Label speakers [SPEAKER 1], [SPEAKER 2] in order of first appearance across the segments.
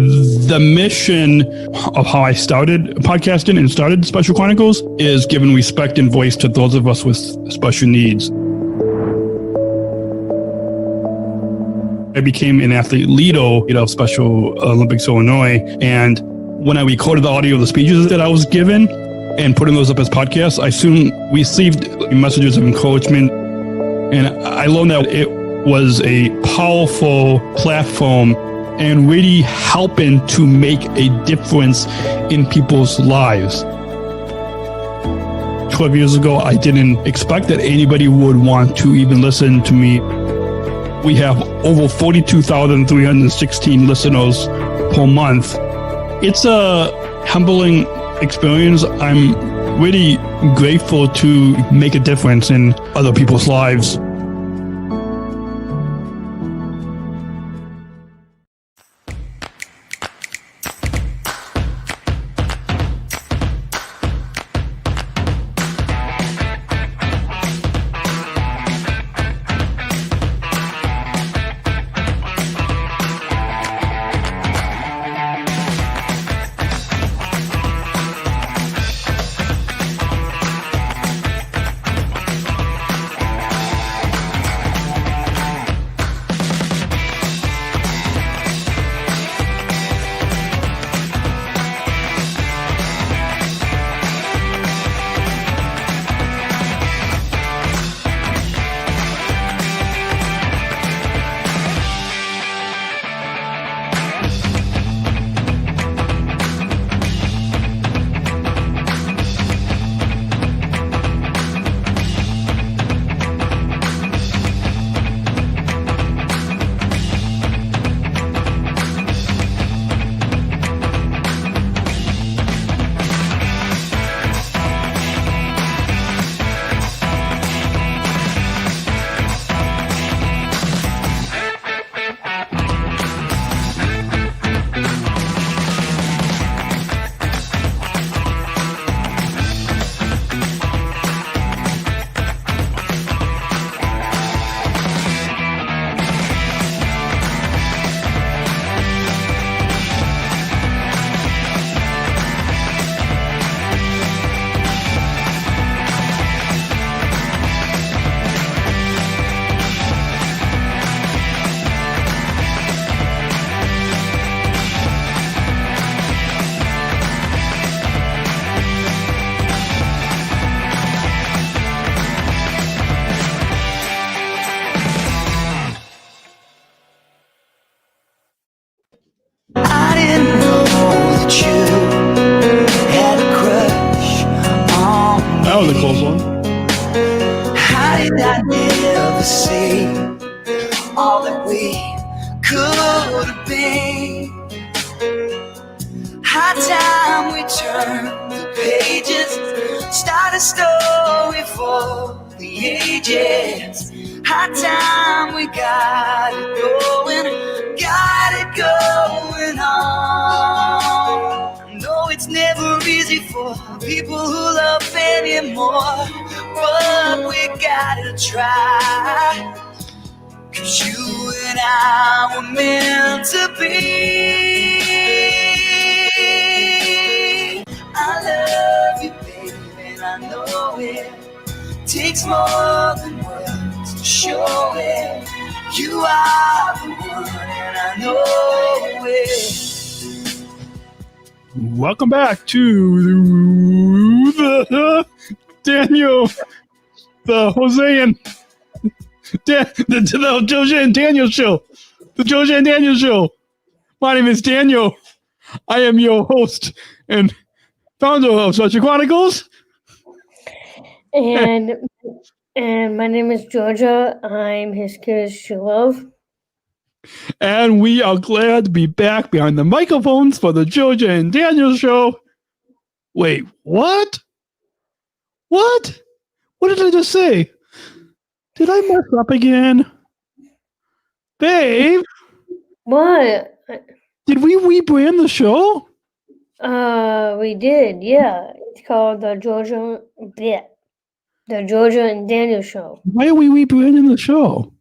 [SPEAKER 1] The mission of how I started podcasting and started Special Chronicles is giving respect and voice to those of us with special needs. I became an athlete leader of Special Olympics Illinois, and when I recorded the audio of the speeches that I was given and putting those up as podcasts, I soon received messages of encouragement, and I learned that it was a powerful platform and really helping to make a difference in people's lives. 12 years ago, I didn't expect that anybody would want to even listen to me. We have over 42,316 listeners per month. It's a humbling experience. I'm really grateful to make a difference in other people's lives. Welcome back to the Daniel, the Jose and the Georgia and Daniel show. The Georgia and Daniel show. My name is Daniel. I am your host and founder of Special Chronicles.
[SPEAKER 2] And my name is Georgia. I'm his kid's true love.
[SPEAKER 1] And we are glad to be back behind the microphones for the Georgia and Daniel show. Wait, what? What? What did I just say? Did I mess up again? Babe?
[SPEAKER 2] What?
[SPEAKER 1] Did we rebrand the show?
[SPEAKER 2] We did, yeah. It's called the Georgia and Daniel show.
[SPEAKER 1] Why are we rebranding the show?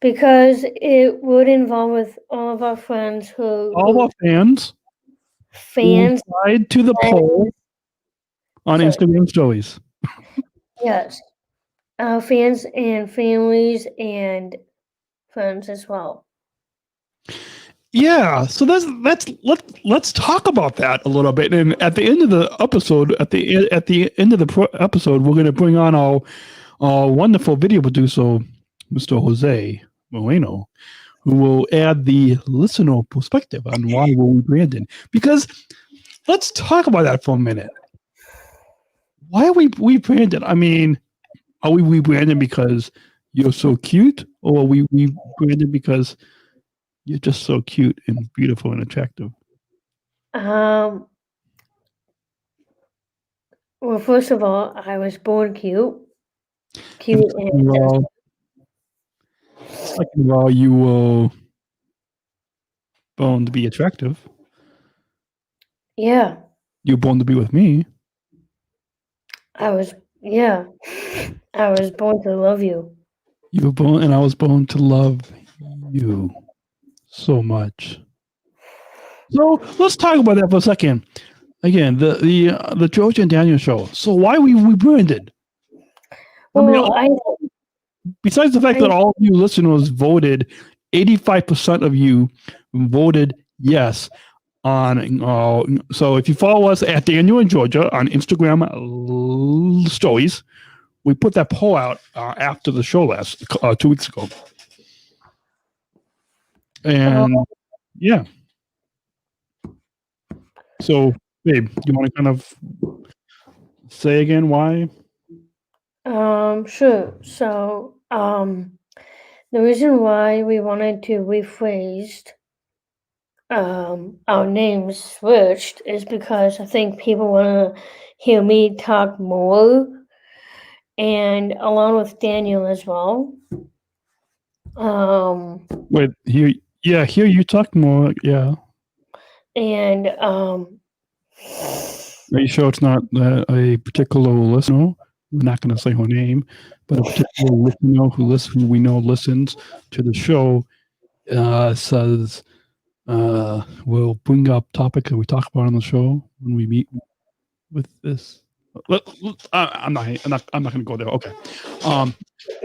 [SPEAKER 2] Because it would involve with all of our friends
[SPEAKER 1] All our fans
[SPEAKER 2] fans.
[SPEAKER 1] replied to the poll on
[SPEAKER 2] Sorry.
[SPEAKER 1] Instagram stories.
[SPEAKER 2] Yes. Our fans and families and friends as well.
[SPEAKER 1] Yeah, so let's talk about that a little bit. And at the end of the episode, at the end of the episode, we're going to bring on our wonderful video producer, Mr. Jose Moreno, who will add the listener perspective on why we rebranded. Because let's talk about that for a minute. Why are we rebranded? I mean, are we rebranded because you're so cute, or are we rebranded because you're just so cute and beautiful and attractive?
[SPEAKER 2] Well, first of all, I was born cute.
[SPEAKER 1] And second of all, you were born to be attractive.
[SPEAKER 2] Yeah.
[SPEAKER 1] You were born to be with me.
[SPEAKER 2] I was born to love you.
[SPEAKER 1] You were born, and I was born to love you so much. So let's talk about that for a second. Again, the Georgia and Daniel show. So why we rebranded?
[SPEAKER 2] Well,
[SPEAKER 1] besides the fact that all of you listeners voted, 85% of you voted yes on. So if you follow us at Daniel and Georgia on Instagram stories, we put that poll out after the show last 2 weeks ago. And yeah. So, babe, you want to kind of say again why?
[SPEAKER 2] Sure. So, the reason why we wanted to rephrase our names switched is because I think people want to hear me talk more, and along with Daniel as well.
[SPEAKER 1] Hear you talk more, yeah.
[SPEAKER 2] And
[SPEAKER 1] are you sure it's not a particular listener? We're not going to say her name, but a particular listener who we know listens to the show says we'll bring up topics that we talk about on the show when we meet with this. I'm not going to go there. Okay.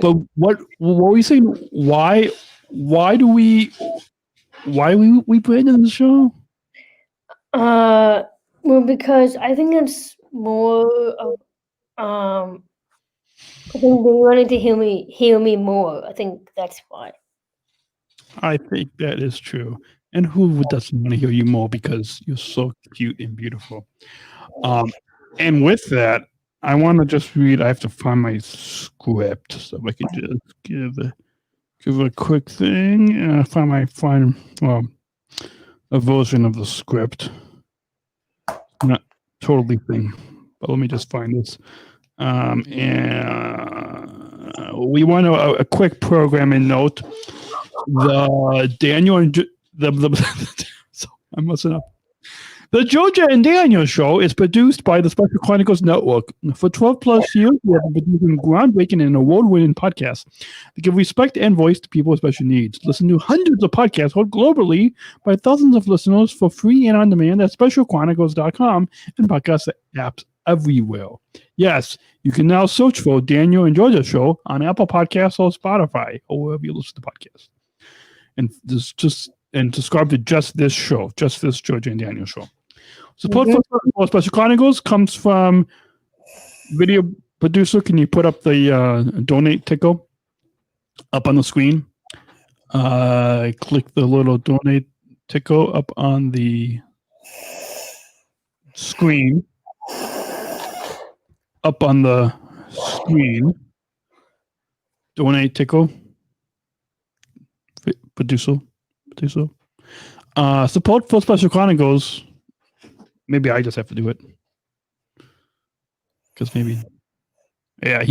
[SPEAKER 1] But what were you saying? Why we branded the show?
[SPEAKER 2] Well, because I think it's more of I think they wanted to hear me more. I think that's why.
[SPEAKER 1] I think that is true. And who doesn't want to hear you more because you're so cute and beautiful? And with that, I want to just read. I have to find my script so I can just give a quick thing. Find a version of the script. Not totally thing, but let me just find this. And we want a quick programming note. The Daniel and so I'm messing up. The Georgia and Daniel show is produced by the Special Chronicles Network. For 12 plus years, we have been producing groundbreaking and award-winning podcasts that give respect and voice to people with special needs. Listen to hundreds of podcasts heard globally by thousands of listeners for free and on demand at specialchronicles.com and podcast apps everywhere. Yes, you can now search for Daniel and Georgia Show on Apple Podcasts or Spotify or wherever you listen to podcasts. And subscribe to just this show, just this Georgia and Daniel show. Support for Special Chronicles comes from video producer. Can you put up the donate ticker up on the screen? Click the little donate ticker up on the screen. Up on the screen. Donate ticker. Producer. Support for Special Chronicles. Maybe I just have to do it. Because maybe. Yeah,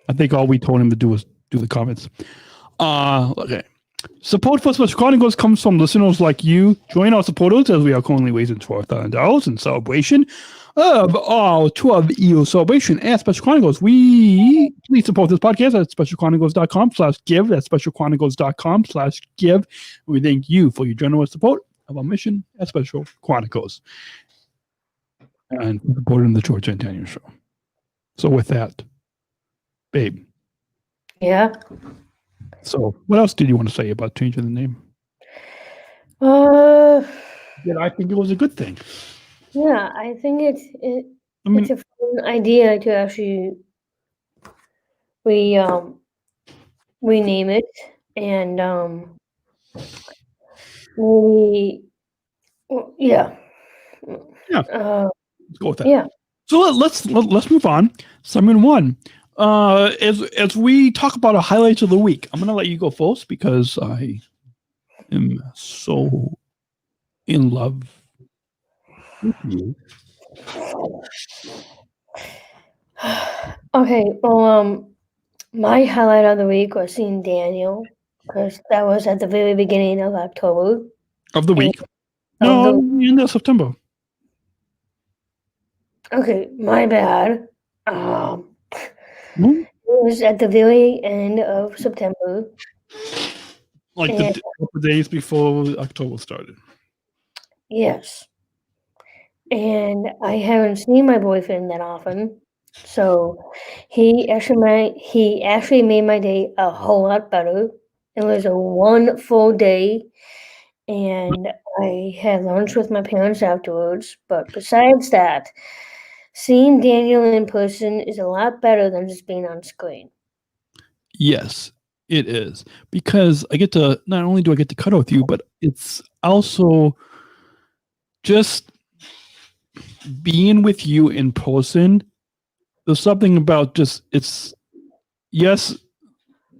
[SPEAKER 1] I think all we told him to do was do the comments. Okay. Support for Special Chronicles comes from listeners like you. Join our supporters as we are currently raising $12,000 in celebration of our 12-year celebration at Special Chronicles. We please support this podcast at specialchronicles.com/give. That's specialchronicles.com/give. We thank you for your generous support of our mission at Special Chronicles and supporting the Georgia and Daniel Show. So with that, babe.
[SPEAKER 2] Yeah.
[SPEAKER 1] So what else did you want to say about changing the name? Yeah, I think it was a good thing.
[SPEAKER 2] Yeah, I think it's a fun idea to actually rename it, and maybe
[SPEAKER 1] Yeah. Let's go with that.
[SPEAKER 2] Yeah.
[SPEAKER 1] So let's move on. Segment 1. As we talk about our highlights of the week, I'm going to let you go first because I am so in love with you.
[SPEAKER 2] Okay. Well, my highlight of the week was seeing Daniel, because that was at the very beginning of October.
[SPEAKER 1] Of the week? No, end of September.
[SPEAKER 2] Okay, my bad. It was at the very end of September.
[SPEAKER 1] Like the couple days before October started.
[SPEAKER 2] Yes. And I haven't seen my boyfriend that often. So he actually made my day a whole lot better. It was a one full day, and I had lunch with my parents afterwards. But besides that, seeing Daniel in person is a lot better than just being on screen.
[SPEAKER 1] Yes, it is. Because I get to, not only do I get to cuddle with you, but it's also just being with you in person. There's something about just, yes,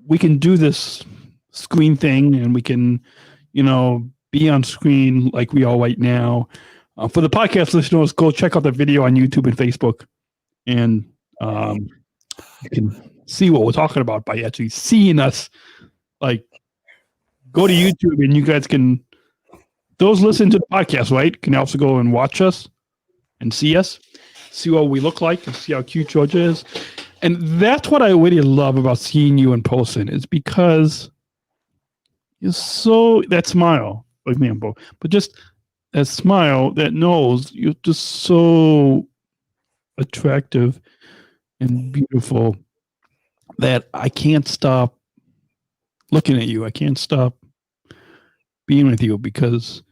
[SPEAKER 1] we can do this screen thing and we can, be on screen like we are right now. For the podcast listeners, go check out the video on YouTube and Facebook, and you can see what we're talking about by actually seeing us. Like, go to YouTube and you guys can, those listen to the podcast, right, can also go and watch us and see us, see what we look like, and see how cute Georgia is. And that's what I really love about seeing you in person, is because you're so, that smile, for example, but just that smile that knows you're just so attractive and beautiful that I can't stop looking at you. I can't stop being with you, because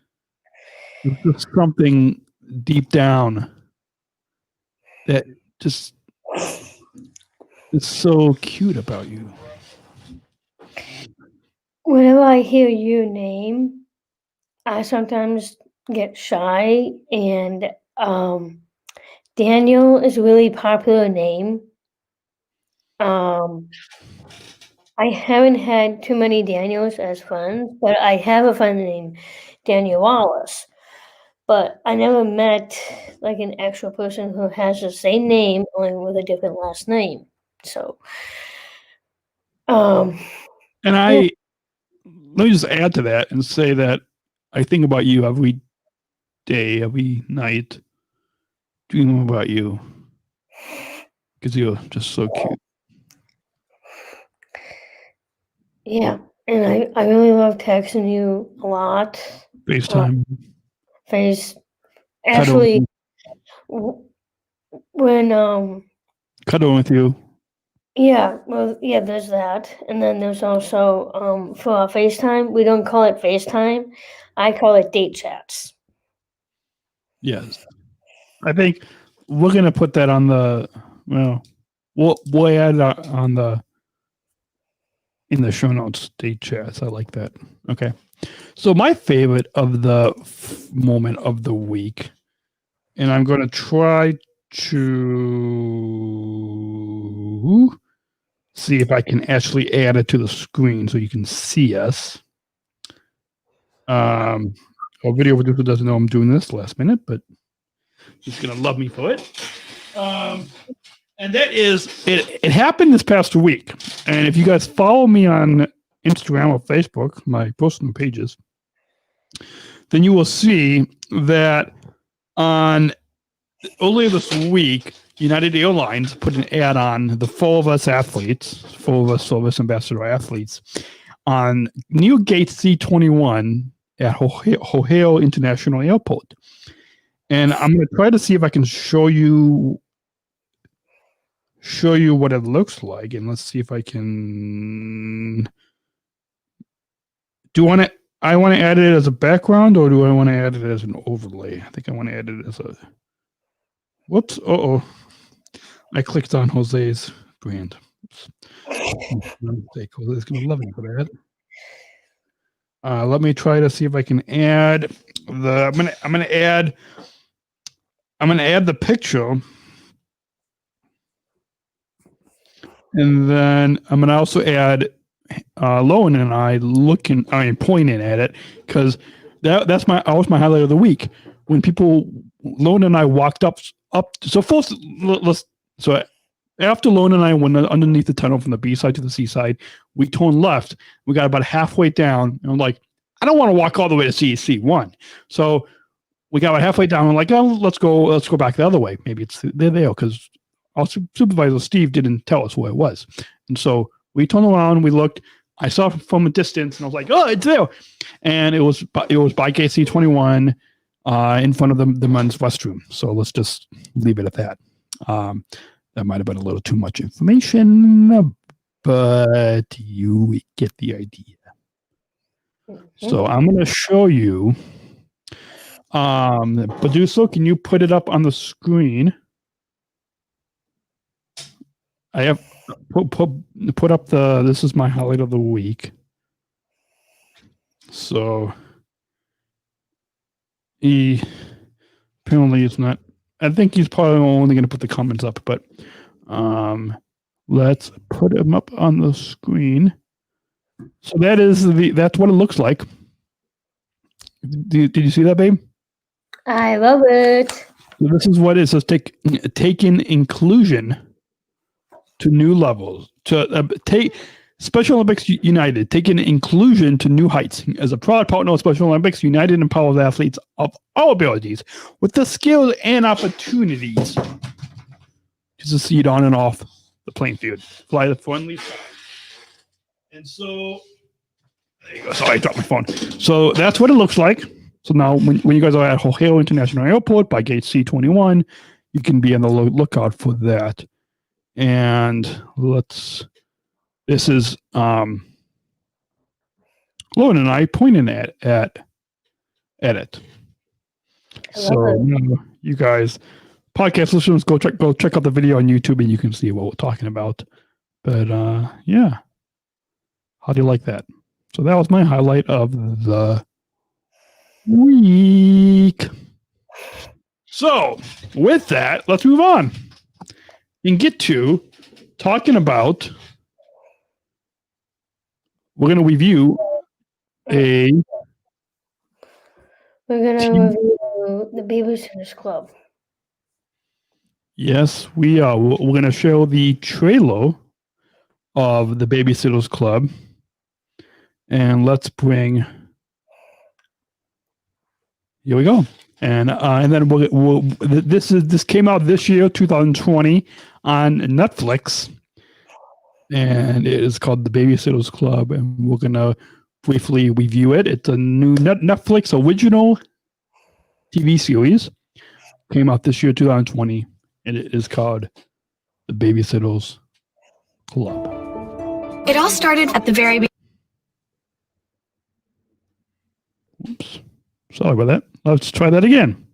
[SPEAKER 1] there's just something deep down that just is so cute about you.
[SPEAKER 2] Whenever I hear your name, I sometimes get shy, and Daniel is a really popular name. I haven't had too many Daniels as friends, but I have a friend named Daniel Wallace. But I never met like an actual person who has the same name, only with a different last name. So,
[SPEAKER 1] and let me just add to that and say that I think about you every day, every night, dreaming about you, because you're just so cute.
[SPEAKER 2] Yeah, and I really love texting you a lot.
[SPEAKER 1] FaceTime.
[SPEAKER 2] Actually, when
[SPEAKER 1] cuddle with you.
[SPEAKER 2] Yeah, well, yeah, there's that, and then there's also for our FaceTime. We don't call it FaceTime. I call it DateChats.
[SPEAKER 1] Yes, I think we're gonna put that on the we'll add on in the show notes. DateChats. I like that. Okay, so my favorite of the moment of the week, and I'm gonna try to see if I can actually add it to the screen so you can see us. Our video producer doesn't know I'm doing this last minute, but he's gonna love me for it. And that is it happened this past week. And if you guys follow me on Instagram or Facebook, my personal pages, then you will see that on earlier this week, United Airlines put an ad on the four of us service ambassador athletes, on new gate C21 at Ohio International Airport. And I'm going to try to see if I can show you what it looks like. And let's see if I can. I want to add it as a background, or do I want to add it as an overlay? I think I want to add it as a. Whoops! I clicked on Jose's brand. Jose's going to love me for that. Let me try to see if I can add the. I'm gonna add the picture, and then I'm gonna also add Lowen and I pointing at it, because that was my highlight of the week when Lowen and I walked up. So first, after Lowen and I went underneath the tunnel from the B side to the C side, we turned left. We got about halfway down, and I'm like, I don't want to walk all the way to C1. So we got about halfway down. I'm like, oh, let's go back the other way. Maybe they're there, because our supervisor Steve didn't tell us where it was. And so we turned around, we looked. I saw it from a distance, and I was like, oh, it's there. And it was by gate C21 in front of the men's restroom. So let's just leave it at that. That might have been a little too much information, but you get the idea. So I'm going to show you. Producer, can you put it up on the screen? I have put up this is my highlight of the week. So he apparently is not. I think he's probably only going to put the comments up, but let's put him up on the screen. So that's what it looks like. Did you see that, babe?
[SPEAKER 2] I love it.
[SPEAKER 1] So this is what it says: taking inclusion to new levels. Take Special Olympics United, taking inclusion to new heights. As a proud partner of Special Olympics, United empowers athletes of all abilities with the skills and opportunities to succeed on and off the playing field. Fly the friendly side. And so, there you go. Sorry, I dropped my phone. So that's what it looks like. So now when you guys are at Ohio International Airport by gate C21, you can be on the lookout for that. And this is Lauren and I pointing at it. So you guys, podcast listeners, go check out the video on YouTube, and you can see what we're talking about. But yeah, how do you like that? So that was my highlight of the week. So with that, let's move on and get to talking about. We're going to review review
[SPEAKER 2] the Babysitters Club.
[SPEAKER 1] Yes, we are. We're going to show the trailer of the Babysitters Club, and let's bring. Here we go, and then this came out this year, 2020, on Netflix. And it is called The Babysitters Club, and we're going to briefly review it. It's a new Netflix original TV series. Came out this year, 2020, and it is called The Babysitters Club.
[SPEAKER 3] It all started at the very beginning.
[SPEAKER 1] Oops. Sorry about that. Let's try that again.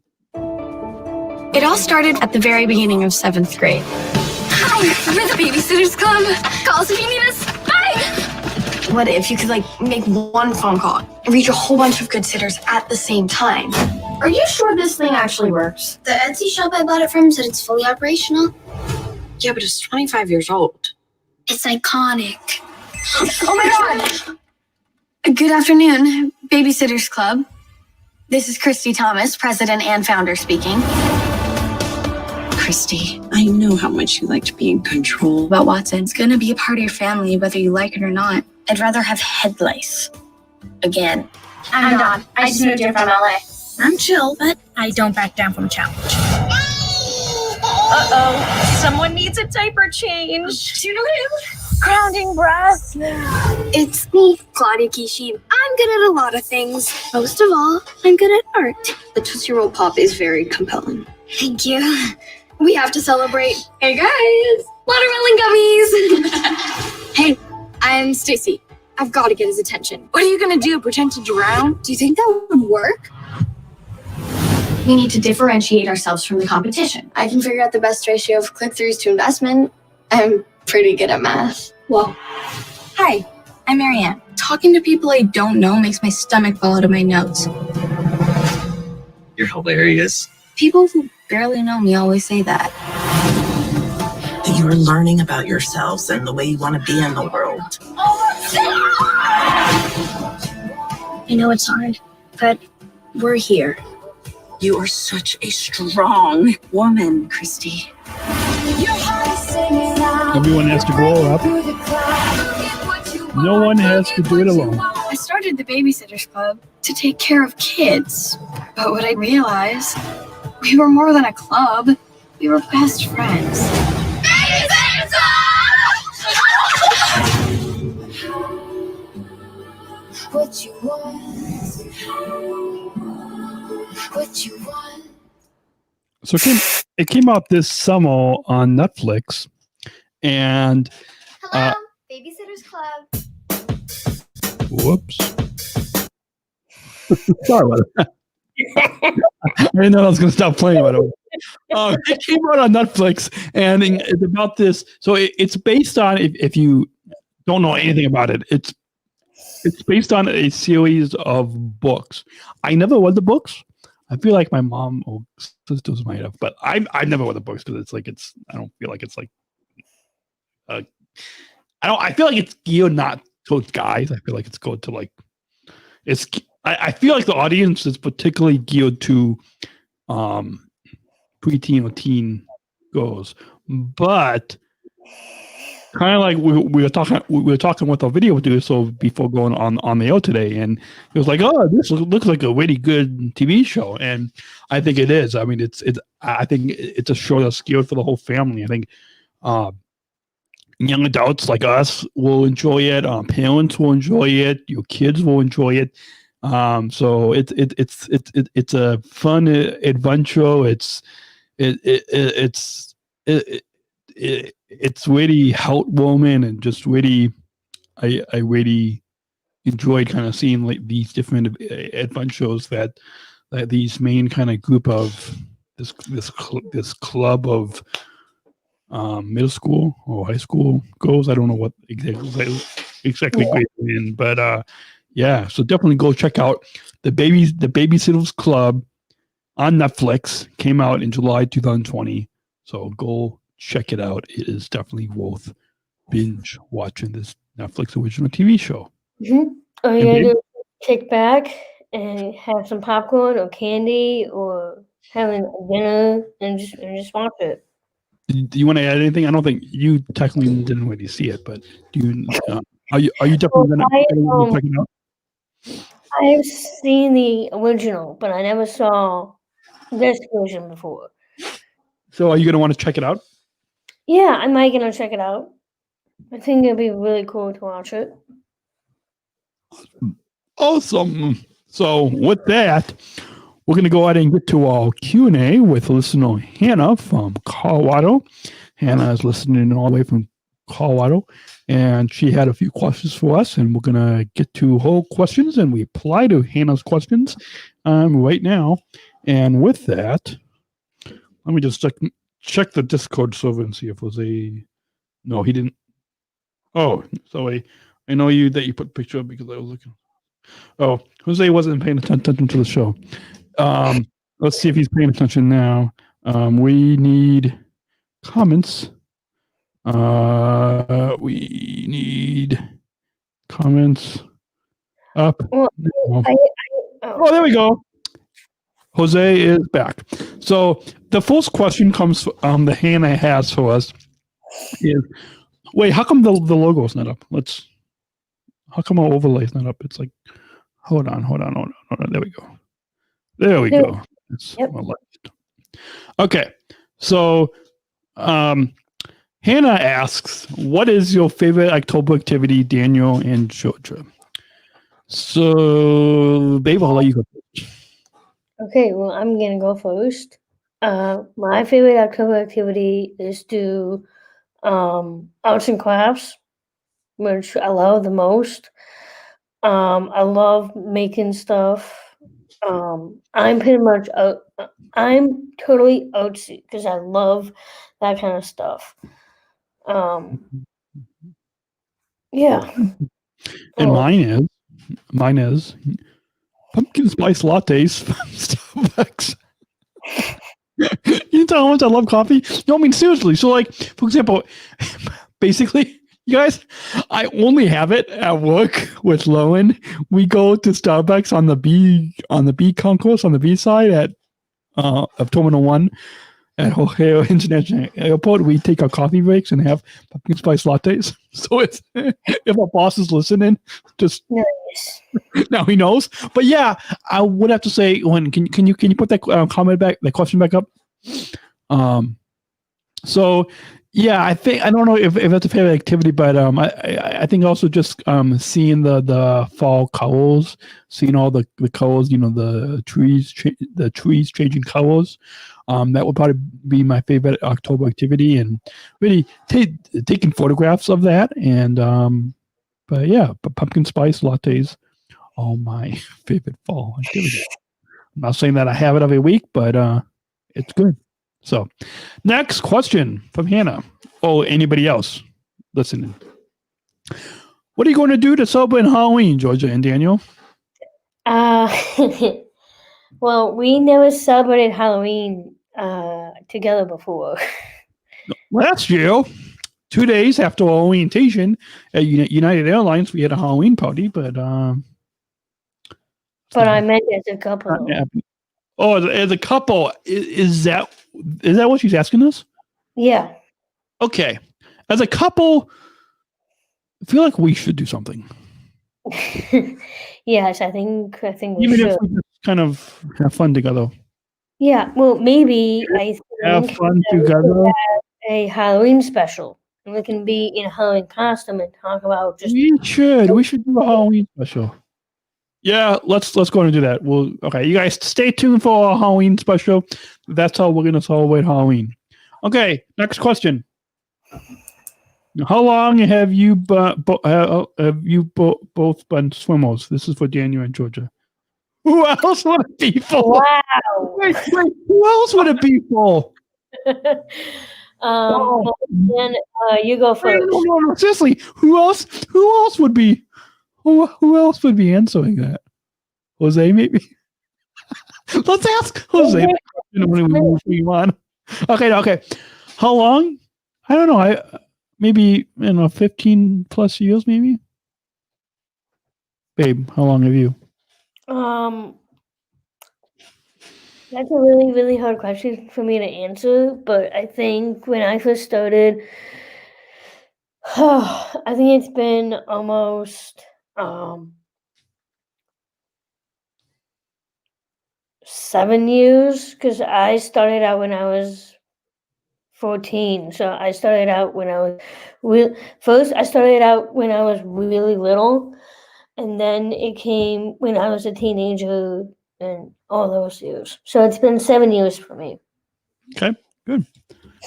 [SPEAKER 3] It all started at the very beginning of 7th grade. Hi, we're the Babysitters Club. Call us if you need us. Bye. What if you could make one phone call and reach a whole bunch of good sitters at the same time? Are you sure this thing actually works?
[SPEAKER 4] The Etsy shop I bought it from said it's fully operational.
[SPEAKER 3] Yeah, but it's 25 years old.
[SPEAKER 4] It's iconic.
[SPEAKER 3] Oh my God. Good afternoon, Babysitters Club. This is Christy Thomas, president and founder speaking.
[SPEAKER 5] Christy, I know how much you like to be in control.
[SPEAKER 3] But Watson, it's going to be a part of your family, whether you like it or not. I'd rather have head lice. Again.
[SPEAKER 4] I'm Dawn. I just moved here from LA.
[SPEAKER 5] I'm chill, but
[SPEAKER 4] I don't back down from a challenge.
[SPEAKER 6] Uh-oh. Someone needs a diaper change. Do you know him? Grounding breath.
[SPEAKER 4] It's me, Claudia Kishi. I'm good at a lot of things. Most of all, I'm good at art.
[SPEAKER 5] The Tootsie Roll Pop is very compelling.
[SPEAKER 4] Thank you. We have to celebrate.
[SPEAKER 3] Hey guys, watermelon gummies.
[SPEAKER 4] Hey, I'm Stacy. I've got to get his attention.
[SPEAKER 6] What are you gonna do? Pretend to drown?
[SPEAKER 4] Do you think that would work?
[SPEAKER 3] We need to differentiate ourselves from the competition.
[SPEAKER 4] I can figure out the best ratio of click-throughs to investment. I'm pretty good at math.
[SPEAKER 3] Well, hi, I'm Marianne. Talking to people I don't know makes my stomach fall out of my nose.
[SPEAKER 7] You're hilarious.
[SPEAKER 3] People who barely know me always say that.
[SPEAKER 8] You are learning about yourselves and the way you want to be in the world.
[SPEAKER 4] I know it's hard, but we're here.
[SPEAKER 5] You are such a strong woman, Christy.
[SPEAKER 1] Everyone has to grow up. No one has to do it alone.
[SPEAKER 3] I started the Babysitters Club to take care of kids. But what I realized, we were more than a club. We were best friends.
[SPEAKER 4] Babysitters What you want? What you want?
[SPEAKER 1] So it came out this summer on Netflix, and
[SPEAKER 4] Hello, Babysitters Club.
[SPEAKER 1] whoops. Sorry about that. I didn't know I was going to stop playing about it. It came out on Netflix, and it's about this. So it's based on, if you don't know anything about it, it's based on a series of books. I never read the books. I feel like my mom or sisters might have, but I never read the books because I don't feel like it's like I feel like it's geared not towards guys. I feel like it's going to like I feel like the audience is particularly geared to preteen or teen girls, but kind of like we were talking with our video producer before going on the air today, and it was like, oh, this looks like a really good TV show, and I think it is. I mean, I think it's a show that's geared for the whole family. I think young adults like us will enjoy it. Parents will enjoy it. Your kids will enjoy it. So it's a fun adventure. It's really heartwarming and just really, I really enjoyed kind of seeing like these different adventures that these main kind of group of this club of middle school or high school girls. I don't know what exactly grade they're in, but yeah. So definitely go check out the Babysitters Club on Netflix. Came out in July 2020. So go check it out. It is definitely worth binge watching this Netflix original TV show.
[SPEAKER 2] Mm-hmm. Are you going to kick back and have some popcorn or candy or having dinner and just watch it?
[SPEAKER 1] Do you want to add anything? I don't think you technically didn't really see it, but do you? Are you definitely going to check it out?
[SPEAKER 2] I've seen the original, but I never saw this version before.
[SPEAKER 1] So are you going to want to check it out?
[SPEAKER 2] Yeah, I might gonna check it out. I think it'd be really cool to watch it.
[SPEAKER 1] Awesome. So with that, we're going to go ahead and get to our Q&A with listener Hannah from Colorado. Hannah is listening all the way from Colorado, and she had a few questions for us, and we're going to get to her questions and reply to Hannah's questions right now. And with that, let me just check the Discord server and see if Jose. No, he didn't. Oh, so I know that you put a picture up because I was looking. Oh, Jose wasn't paying attention to the show. Let's see if he's paying attention now. We need comments. We need comments up.
[SPEAKER 2] Well,
[SPEAKER 1] oh, there we go. Jose is back. So the first question comes that Hannah has for us is, wait, how come the logo is not up? How come our overlay is not up? It's like, hold on. There we go. It's
[SPEAKER 2] Yep.
[SPEAKER 1] okay. So Hannah asks, what is your favorite October activity, Daniel and Georgia? So, babe, I'll let you go first.
[SPEAKER 2] Okay, well, I'm going to go first. My favorite October activity is to arts and crafts, which I love the most. I love making stuff. I'm totally artsy because I love that kind of stuff. Yeah.
[SPEAKER 1] And mine is pumpkin spice lattes from Starbucks. You know how much I love coffee? No, I mean, seriously. So, like, for example, basically, you guys, I only have it at work with Lowen. We go to Starbucks on the B concourse on the B side of Terminal 1 at O'Hare International Airport. We take our coffee breaks and have pumpkin spice lattes. So it's if our boss is listening, just
[SPEAKER 2] Nice.
[SPEAKER 1] now he knows. But yeah, I would have to say, can you put that that question back up? So yeah, I don't know if that's a favorite activity, but I think also just seeing the fall colors, seeing all the colors, the trees changing colors. That would probably be my favorite October activity, and really taking photographs of that. And but yeah, pumpkin spice lattes are my favorite fall activity. I'm not saying that I have it every week, but it's good. So, next question from Hannah. Oh, anybody else listening? What are you going to do to celebrate Halloween, Georgia and Daniel?
[SPEAKER 2] Well, we never celebrated Halloween together before.
[SPEAKER 1] Last year, 2 days after our orientation at United Airlines, we had a Halloween party, but
[SPEAKER 2] I meant as a couple.
[SPEAKER 1] Oh, as a couple, is that what she's asking us?
[SPEAKER 2] Yeah.
[SPEAKER 1] Okay. As a couple, I feel like we should do something.
[SPEAKER 2] Yes, I think we
[SPEAKER 1] Even
[SPEAKER 2] should.
[SPEAKER 1] if we just kind of have fun together.
[SPEAKER 2] Yeah, well, maybe I
[SPEAKER 1] Have
[SPEAKER 2] think
[SPEAKER 1] fun
[SPEAKER 2] we
[SPEAKER 1] together.
[SPEAKER 2] should have a Halloween special. And we can be in a Halloween costume and talk about just.
[SPEAKER 1] We should do a Halloween special. Yeah, let's go and do that. Okay, you guys stay tuned for a Halloween special. That's how we're gonna celebrate Halloween. Okay, next question. How long have you both been swimmers? This is for Daniel and Georgia. Who else would it be for?
[SPEAKER 2] Wow.
[SPEAKER 1] Wait, who else would it be for?
[SPEAKER 2] Well, then you go first.
[SPEAKER 1] No, seriously, who else would be? Who else would be answering that? Jose, maybe. Let's ask Jose. When we move on. Okay. How long? I don't know. Maybe 15 plus years, maybe. Babe, how long have you?
[SPEAKER 2] That's a really, really hard question for me to answer. But I think when I first started, I think it's been almost 7 years, because I started out when I was 14. So I started out when I was I started out when I was really little, and then it came when I was a teenager and all those years. So it's been 7 years for me.
[SPEAKER 1] Okay, good.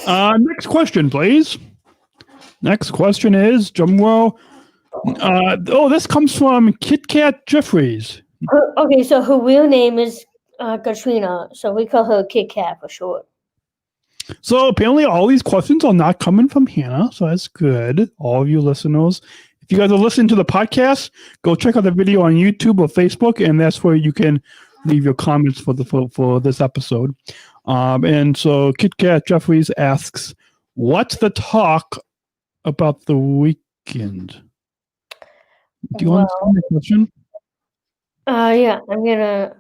[SPEAKER 1] Next question, please. Next question is drumroll. This comes from Kit Kat Jeffries.
[SPEAKER 2] Okay, so her real name is Katrina, so we call her Kit Kat for short.
[SPEAKER 1] So apparently all these questions are not coming from Hannah, so that's good. All of you listeners, if you guys are listening to the podcast, go check out the video on YouTube or Facebook, and that's where you can leave your comments for this episode. And so Kit Kat Jeffries asks, what's the talk about the weekend? Do you understand the question?
[SPEAKER 2] Yeah, I'm gonna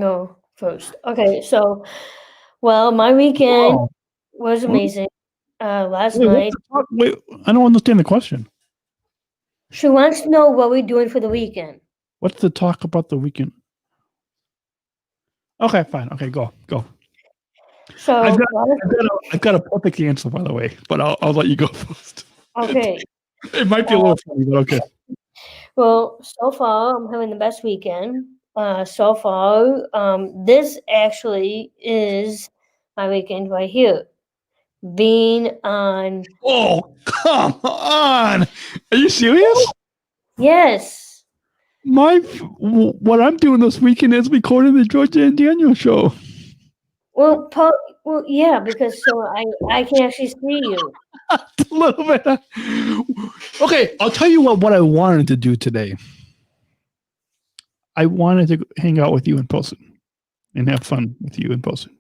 [SPEAKER 2] go first. Okay, so my weekend was amazing. Last night.
[SPEAKER 1] Wait, I don't understand the question.
[SPEAKER 2] She wants to know what we're doing for the weekend.
[SPEAKER 1] What's the talk about the weekend? Okay, fine. Okay, go.
[SPEAKER 2] So
[SPEAKER 1] I've got a perfect answer, by the way, but I'll let you go first.
[SPEAKER 2] okay.
[SPEAKER 1] It might be a little funny, but okay.
[SPEAKER 2] Well, so far I'm having the best weekend. So far, this actually is my weekend right here. Being on.
[SPEAKER 1] Oh, come on! Are you serious?
[SPEAKER 2] Yes.
[SPEAKER 1] What I'm doing this weekend is recording the Georgia and Daniel show.
[SPEAKER 2] Well, yeah, because so I can actually see you.
[SPEAKER 1] A little bit. Okay, I'll tell you what I wanted to do today. I wanted to hang out with you in person and have fun with you in person.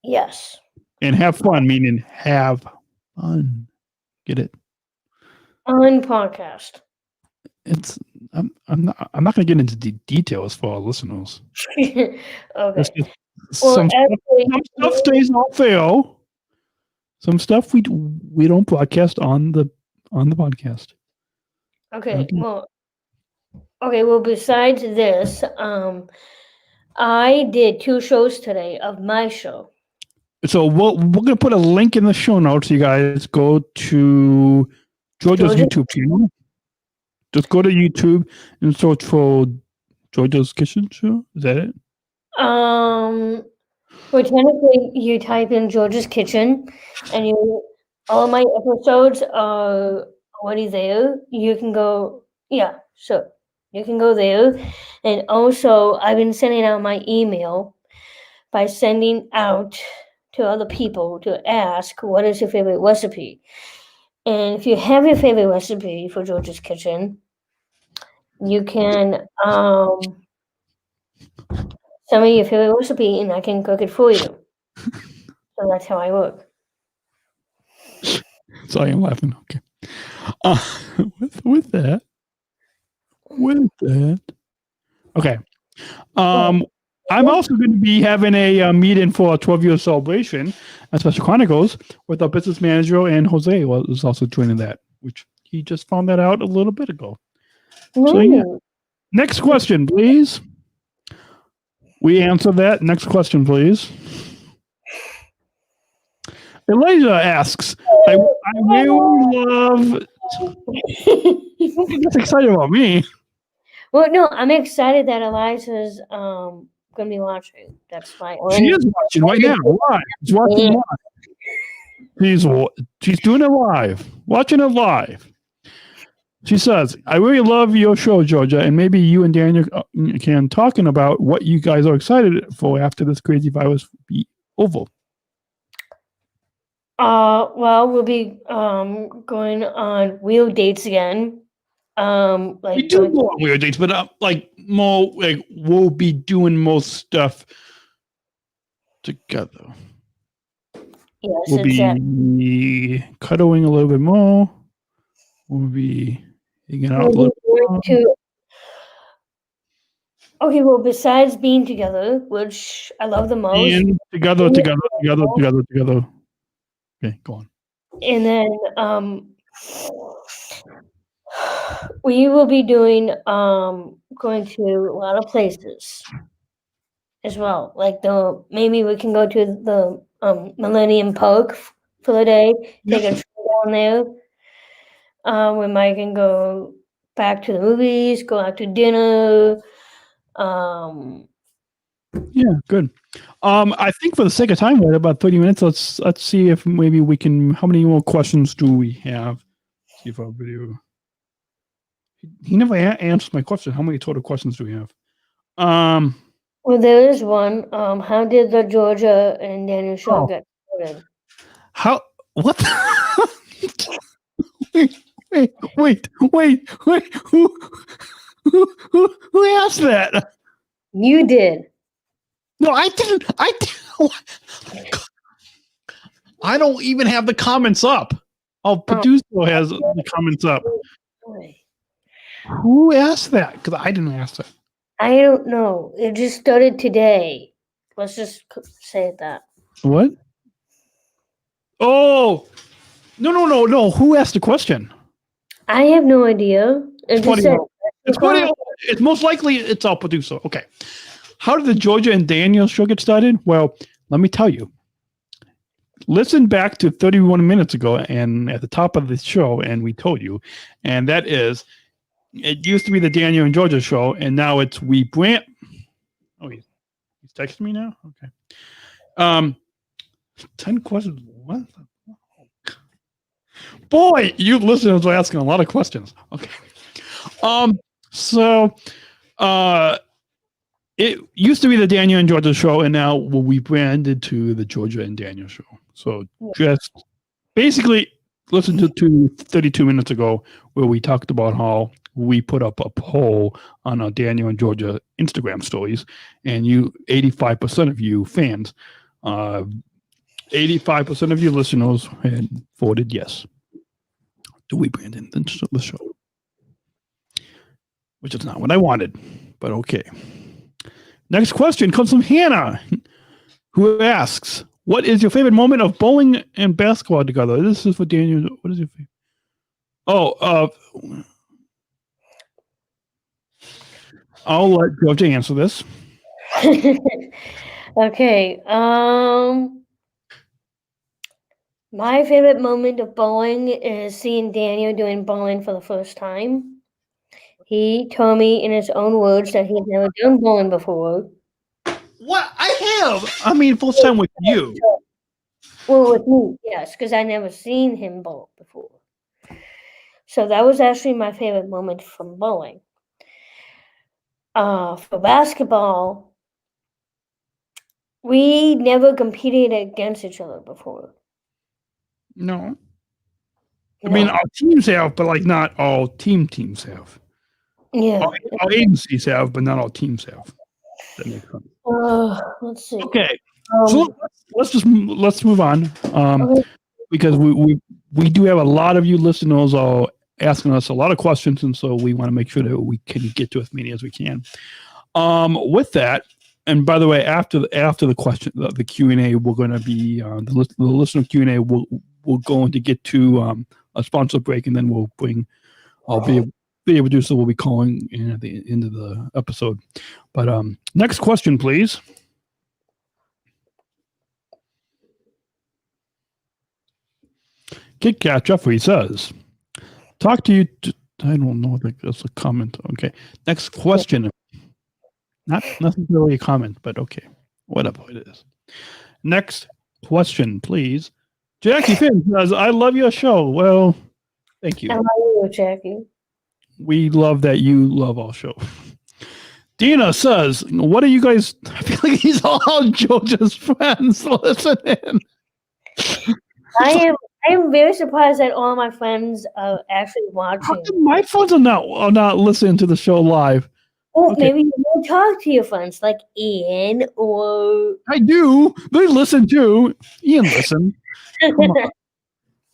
[SPEAKER 2] Yes.
[SPEAKER 1] And have fun, meaning have fun. Get it?
[SPEAKER 2] On podcast.
[SPEAKER 1] I'm not going to get into the details for our listeners.
[SPEAKER 2] Okay.
[SPEAKER 1] Some stuff stays off air. Some stuff we don't broadcast on the podcast.
[SPEAKER 2] Okay. Well, besides this, I did 2 shows today of my show.
[SPEAKER 1] So we're going to put a link in the show notes. You guys go to Georgia's YouTube channel. Just go to YouTube and search for Georgia's Kitchen Show. Is that it?
[SPEAKER 2] Well, technically, you type in Georgia's Kitchen, and all of my episodes are already there. You can go, yeah, sure. You can go there. And also, I've been sending out my email by sending out to other people to ask, what is your favorite recipe? And if you have your favorite recipe for Georgia's Kitchen, you can send me your favorite recipe and I can cook it for you. So that's how I work.
[SPEAKER 1] Sorry, I'm laughing. Okay. With that. Okay. I'm also going to be having a meeting for a 12-year celebration at Special Chronicles with our business manager, and Jose was also joining that, which he just found that out a little bit ago. So, yeah. Next question, please. We answered that. Next question, please. Elijah asks, I really love... He's excited about me.
[SPEAKER 2] Well, no, I'm excited that Elijah's going to be watching. That's my...
[SPEAKER 1] She is watching right now, live. She's watching live. She's doing it live. Watching it live. She says, I really love your show, Georgia, and maybe you and Daniel can talking about what you guys are excited for after this crazy virus be over.
[SPEAKER 2] Well, we'll be going on real dates again.
[SPEAKER 1] We do go on weird dates, but more like we'll be doing most stuff together.
[SPEAKER 2] Yes,
[SPEAKER 1] we'll be cuddling a little bit more. We'll be hanging out a little bit more.
[SPEAKER 2] Okay, well, besides being together, which I love the most.
[SPEAKER 1] And together. Okay, go on.
[SPEAKER 2] And then we will be doing going to a lot of places as well. Like maybe we can go to the Millennium Park for the day, take a trip down there. We might can go back to the movies, go out to dinner.
[SPEAKER 1] Yeah, good. I think for the sake of time, we're at about 30 minutes. Let's see if maybe we can. How many more questions do we have? See if our video. He never answered my question. How many total questions do we have?
[SPEAKER 2] Well, there is one. How did the Georgia and Daniel show get started?
[SPEAKER 1] How? What? Wait. Who asked that?
[SPEAKER 2] You did.
[SPEAKER 1] No, I didn't. I don't even have the comments up. Producer has the comments up. Who asked that? Because I didn't ask that.
[SPEAKER 2] I don't know. It just started today. Let's just say that.
[SPEAKER 1] What? Oh, no. Who asked the question?
[SPEAKER 2] I have no idea.
[SPEAKER 1] It's most likely it's our producer. Okay. How did the Georgia and Daniel show get started? Well, let me tell you. listen back to 31 minutes ago and at the top of the show, and we told you, and that is, it used to be the Daniel and Georgia show, and now it's we brand. Oh, he's texting me now? Okay. 10 questions. What? Boy, you listeners are asking a lot of questions. Okay. So it used to be the Daniel and Georgia show, and now we'll rebranded to the Georgia and Daniel show. So just basically listen to 32 minutes ago where we talked about how we put up a poll on our Daniel and Georgia Instagram stories, and 85% of you fans, 85% of you listeners had voted yes to rebrand the show, which is not what I wanted, but okay. Next question comes from Hannah, who asks, what is your favorite moment of bowling and basketball together? This is for Daniel. What is your favorite? I'll let Georgia answer this.
[SPEAKER 2] Okay. My favorite moment of bowling is seeing Daniel doing bowling for the first time. He told me in his own words that he's never done bowling before.
[SPEAKER 1] What? I have. I mean, first time with you.
[SPEAKER 2] Well, with me, yes, because I never seen him bowl before. So that was actually my favorite moment from bowling. For basketball, we never competed against each other before.
[SPEAKER 1] No. I mean, our teams have, but like not all teams have.
[SPEAKER 2] Yeah.
[SPEAKER 1] All agencies have, but not all teams have. That makes sense.
[SPEAKER 2] Let's see.
[SPEAKER 1] Okay. So let's move on. Because we do have a lot of you listeners are asking us a lot of questions, and so we want to make sure that we can get to as many as we can. With that, and by the way, after the question, the Q&A, we're going to be the listener Q&A. We're going to get to a sponsor break, and then we'll bring our video producer will be calling in at the end of the episode. But next question, please. Kit Kat Jeffrey says, talk to you. I don't know. I think that's a comment. Okay. Next question. Not necessarily a comment, but okay. Whatever it is. Next question, please. Jackie Finn says, I love your show. Well, thank you.
[SPEAKER 2] I love you, Jackie.
[SPEAKER 1] We love that you love our show. Dina says, what are you guys? I feel like he's all Georgia's friends listening.
[SPEAKER 2] I am very surprised that all my friends are actually watching.
[SPEAKER 1] My friends are not listening to the show live.
[SPEAKER 2] Well, okay. Maybe you will talk to your friends like Ian or...
[SPEAKER 1] I do. They listen too. Ian listens.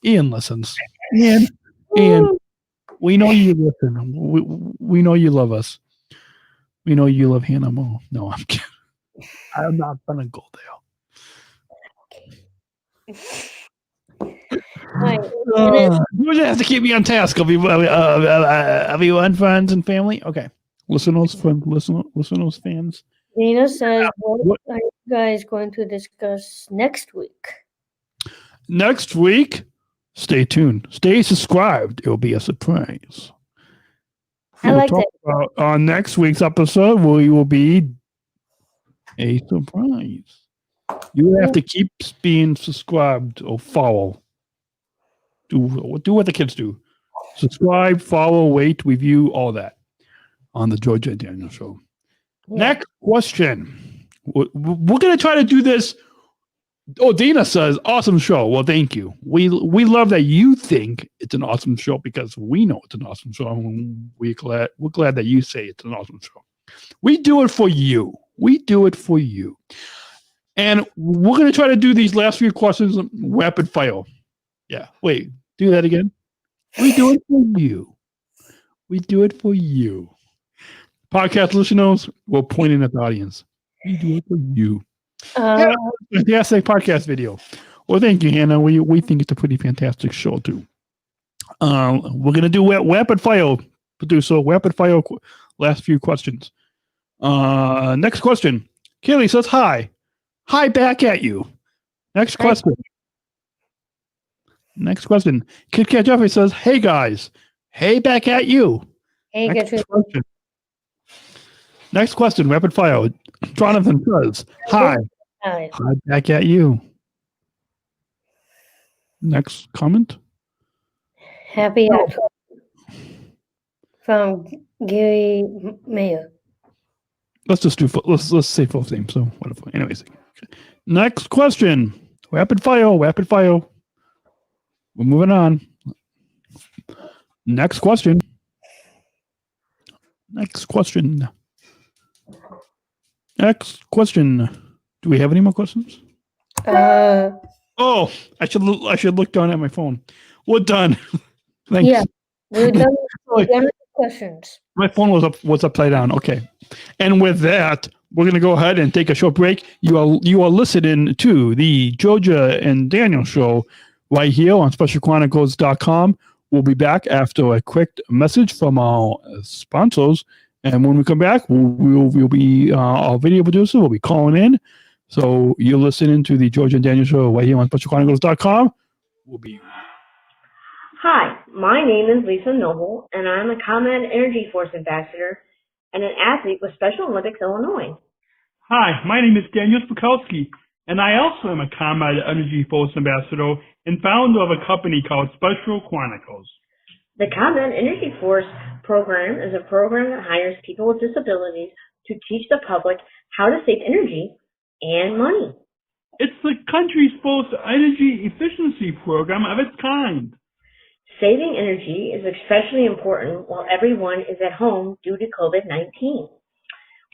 [SPEAKER 1] Ian listens. Ian, we know you listen. We know you love us. We know you love Hannah Mo. No, I'm kidding. I'm not going to go there. You just have to keep me on task, everyone, friends and family. Okay. Listeners, fans.
[SPEAKER 2] Nina says, what are you guys going to discuss next week?
[SPEAKER 1] Next week, stay tuned. Stay subscribed. It will be a surprise.
[SPEAKER 2] I like that.
[SPEAKER 1] On next week's episode, we will be a surprise. You have to keep being subscribed or follow. Do what the kids do. Subscribe, follow, wait, review, all that on the Georgia and Daniel show. Yeah. Next question. We're going to try to do this. Oh, Dina says, awesome show. Well, thank you. We love that you think it's an awesome show because we know it's an awesome show. And we're glad that you say it's an awesome show. We do it for you. And we're going to try to do these last few questions rapid fire. Yeah. Wait, do that again. We do it for you. Podcast listeners, we're pointing at the audience. We do it for you. Fantastic podcast video. Well, thank you, Hannah. We think it's a pretty fantastic show, too. We're going to do rapid fire, producer. Rapid fire, last few questions. Next question. Kaylee says hi. Hi back at you. Next question. Next question. Kit Kat Jeffrey says, "Hey guys, hey back at you."
[SPEAKER 2] Hey,
[SPEAKER 1] Next
[SPEAKER 2] get your
[SPEAKER 1] question. Next question. Rapid fire. Jonathan says, "Hi,
[SPEAKER 2] Hi.
[SPEAKER 1] hi back at you." Next comment.
[SPEAKER 2] Happy October from Gary Mayer.
[SPEAKER 1] Let's just do. Let's say full name. So whatever. Anyways, next question. Rapid fire. Rapid fire. We're moving on. Next question. Next question. Next question. Do we have any more questions? Oh, I should look down at my phone. We're done. Thanks.
[SPEAKER 2] Yeah, we're done with the questions.
[SPEAKER 1] My phone was upside down. Okay. And with that, we're going to go ahead and take a short break. You are listening to the Georgia and Daniel show right here on SpecialChronicles.com. We'll be back after a quick message from our sponsors. And when we come back, we'll be our video producer will be calling in. So you're listening to the Georgia and Daniel show right here on SpecialChronicles.com. We'll be.
[SPEAKER 9] Hi, my name is Lisa Noble, and I'm a ComEd Energy Force ambassador and an athlete with Special Olympics Illinois.
[SPEAKER 1] Hi, my name is Daniel Smrokowski, and I also am a ComEd Energy Force ambassador and founder of a company called Special Chronicles.
[SPEAKER 9] The ComEd Energy Force program is a program that hires people with disabilities to teach the public how to save energy and money.
[SPEAKER 1] It's the country's first energy efficiency program of its kind.
[SPEAKER 9] Saving energy is especially important while everyone is at home due to COVID-19.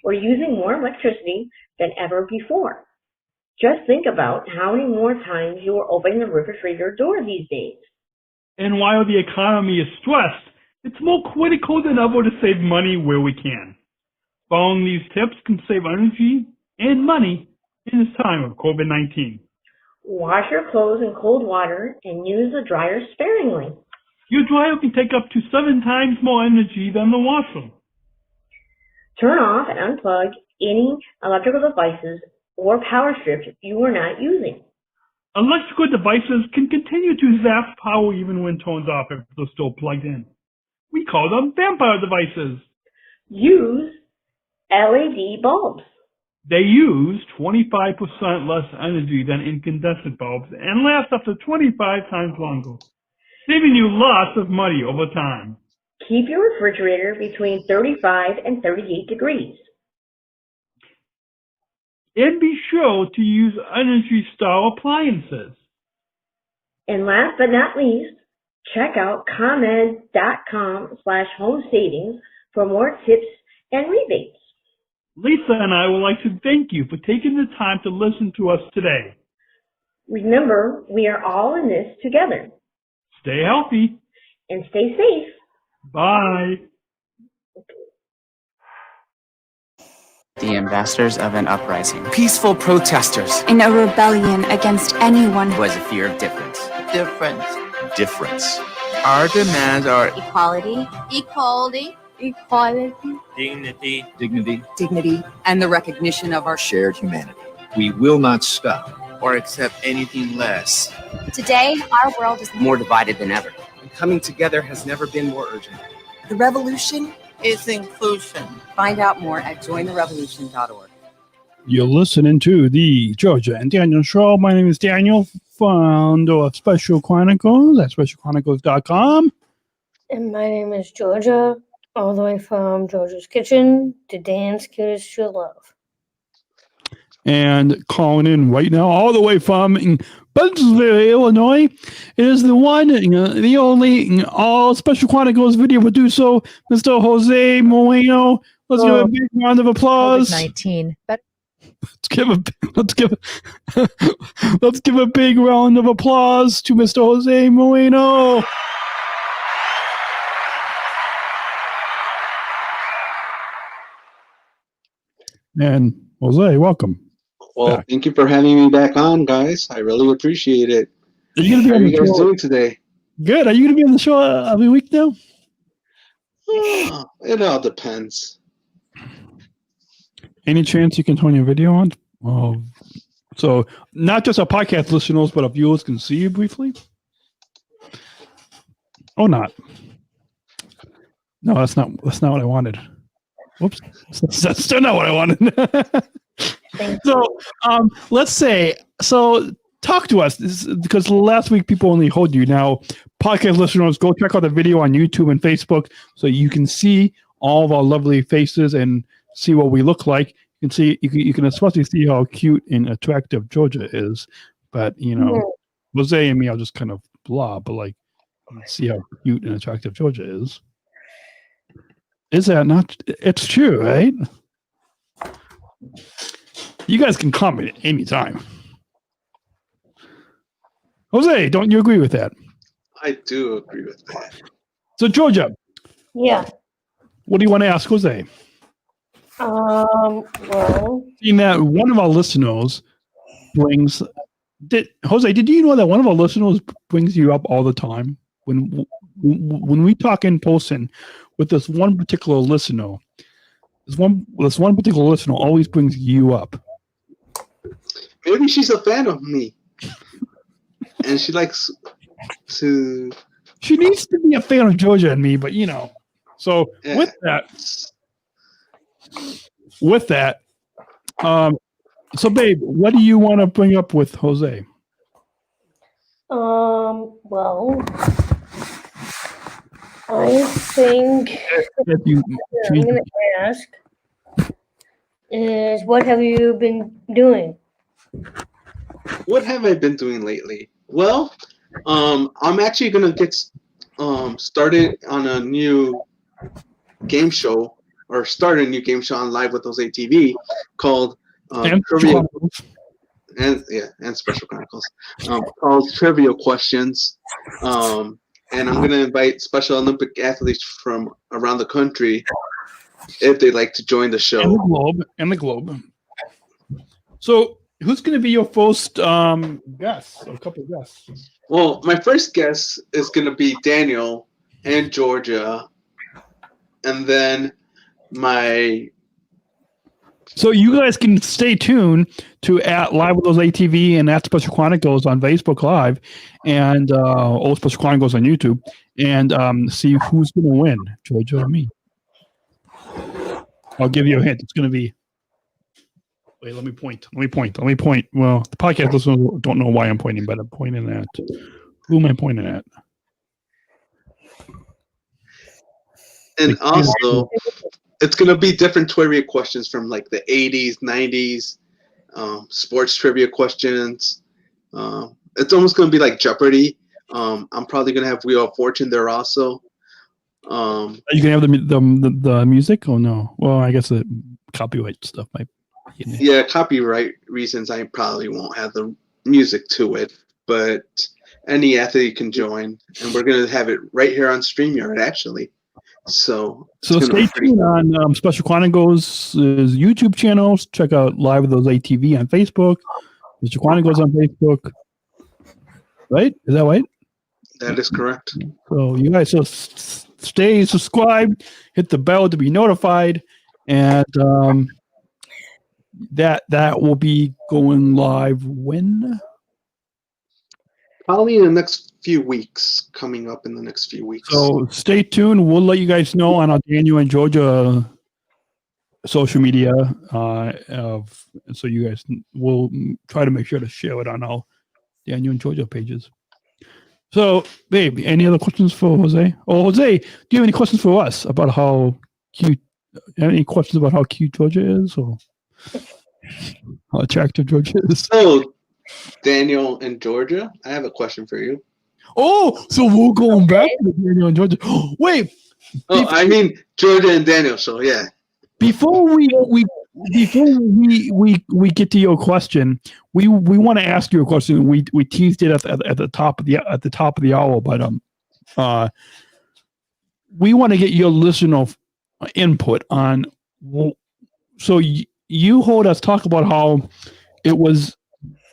[SPEAKER 9] We're using more electricity than ever before. Just think about how many more times you are opening the refrigerator door these days.
[SPEAKER 1] And while the economy is stressed, it's more critical than ever to save money where we can. Following these tips can save energy and money in this time of COVID-19.
[SPEAKER 9] Wash your clothes in cold water and use the dryer sparingly.
[SPEAKER 1] Your dryer can take up to 7 times more energy than the washer.
[SPEAKER 9] Turn off and unplug any electrical devices or power strips you are not using.
[SPEAKER 1] Electrical devices can continue to zap power even when turned off if they're still plugged in. We call them vampire devices.
[SPEAKER 9] Use LED bulbs.
[SPEAKER 1] They use 25% less energy than incandescent bulbs and last up to 25 times longer, saving you lots of money over time.
[SPEAKER 9] Keep your refrigerator between 35 and 38 degrees.
[SPEAKER 1] And be sure to use Energy Star appliances.
[SPEAKER 9] And last but not least, check out ComEd.com/home savings for more tips and rebates.
[SPEAKER 1] Lisa and I would like to thank you for taking the time to listen to us today.
[SPEAKER 9] Remember, we are all in this together.
[SPEAKER 1] Stay healthy.
[SPEAKER 9] And stay safe.
[SPEAKER 1] Bye.
[SPEAKER 10] The ambassadors of an uprising. Peaceful protesters.
[SPEAKER 3] In a rebellion against anyone
[SPEAKER 10] Who has a fear of difference.
[SPEAKER 11] Difference.
[SPEAKER 10] Our demands are
[SPEAKER 3] equality,
[SPEAKER 11] Dignity.
[SPEAKER 12] and the recognition of our
[SPEAKER 11] Shared humanity. We will not stop.
[SPEAKER 10] or accept anything less.
[SPEAKER 3] Today, our world is
[SPEAKER 10] More divided than ever.
[SPEAKER 11] And coming together has never been more urgent.
[SPEAKER 12] the revolution.
[SPEAKER 10] It's inclusion.
[SPEAKER 12] Find out more at jointherevolution.org.
[SPEAKER 1] You're listening to the Georgia and Daniel show. My name is Daniel, founder of Special Chronicles at SpecialChronicles.com.
[SPEAKER 2] And my name is Georgia, all the way from Georgia's Kitchen to Dan's Cutest True Love.
[SPEAKER 1] And calling in right now, all the way from Buntsville, Illinois, is the one, the only, all Special Chronicles video producer, Mr. Jose Moreno. Let's give a big round of applause.
[SPEAKER 13] COVID-19.
[SPEAKER 1] Let's give a big round of applause to Mr. Jose Moreno. And Jose, welcome.
[SPEAKER 14] Well,
[SPEAKER 1] back.
[SPEAKER 14] Thank you for having me back on, guys. I really appreciate it.
[SPEAKER 1] Are you
[SPEAKER 14] How are you guys doing today?
[SPEAKER 1] Good. Are you going to be on the show every week now?
[SPEAKER 14] It all depends.
[SPEAKER 1] Any chance you can turn your video on? So not just our podcast listeners, but our viewers can see you briefly? Oh, not. No, that's not what I wanted. Whoops. That's still not what I wanted. So, let's say, talk to us because last week people only heard you. Now, podcast listeners, go check out the video on YouTube and Facebook so you can see all of our lovely faces and see what we look like. You can see, you can especially see how cute and attractive Georgia is. But, Jose and me, I'll just kind of blah, but like, see how cute and attractive Georgia is. Is that not? It's true, right? You guys can comment at any time. Jose, don't you agree with that?
[SPEAKER 14] I do agree with that.
[SPEAKER 1] So, Georgia.
[SPEAKER 2] Yeah.
[SPEAKER 1] What do you want to ask Jose?
[SPEAKER 2] Well.
[SPEAKER 1] Seeing that one of our listeners brings... Jose, did you know that one of our listeners brings you up all the time? When we talk in person with this one particular listener, this one particular listener always brings you up.
[SPEAKER 14] Maybe she's a fan of me, and she likes to.
[SPEAKER 1] She needs to be a fan of Georgia and me, but So yeah. With that, so babe, what do you want to bring up with Jose?
[SPEAKER 2] Well, I think I'm going to ask is what have you been doing?
[SPEAKER 14] What have I been doing lately? Well, I'm actually going to get started on a new game show, or start a new game show on Live with Jose TV called Trivia, and Special Chronicles called Trivia Questions. And I'm going to invite Special Olympic athletes from around the country if they'd like to join the show.
[SPEAKER 1] And the globe. So, who's going to be your first guest? A couple of guests.
[SPEAKER 14] Well, my first guest is going to be Daniel and Georgia. And then
[SPEAKER 1] So you guys can stay tuned to at Live with Those ATV and at Special Chronicles on Facebook Live and Old Special Chronicles on YouTube and see who's going to win, Georgia or me. I'll give you a hint. It's going to be. Wait, let me point. Well, the podcast listeners don't know why I'm pointing, but I'm pointing at. Who am I pointing at?
[SPEAKER 14] And also, it's going to be different trivia questions from like the 80s, 90s, sports trivia questions. It's almost going to be like Jeopardy. I'm probably going to have Wheel of Fortune there also.
[SPEAKER 1] Are you going to have the music? Oh, no. Well, I guess the copyright stuff might be in there.
[SPEAKER 14] Yeah, copyright reasons, I probably won't have the music to it. But any athlete can join. And we're going to have it right here on StreamYard, actually. So
[SPEAKER 1] stay tuned on Special Chronicles' YouTube channels. Check out Live with Those ATV on Facebook. Special Chronicles on Facebook. Right? Is that right?
[SPEAKER 14] That is correct.
[SPEAKER 1] So you guys just stay subscribed, hit the bell to be notified, and that will be going live when?
[SPEAKER 14] Probably in the next few weeks, coming up in the next few weeks.
[SPEAKER 1] So stay tuned. We'll let you guys know on our Daniel and Georgia social media. So you guys will try to make sure to share it on our Daniel and Georgia pages. So, babe, any other questions for Jose? Oh, Jose, do you have any questions for us about how cute? Any questions about how cute Georgia is, or how attractive Georgia is?
[SPEAKER 14] So, Daniel and Georgia, I have a question for you.
[SPEAKER 1] Oh, so we're going back to Daniel and Georgia. Wait.
[SPEAKER 14] Oh, I mean Georgia and Daniel. So yeah.
[SPEAKER 1] Before we get to your question, we want to ask you a question. We teased it at the top of the hour, but we want to get your listener input on. So you heard us talk about how it was.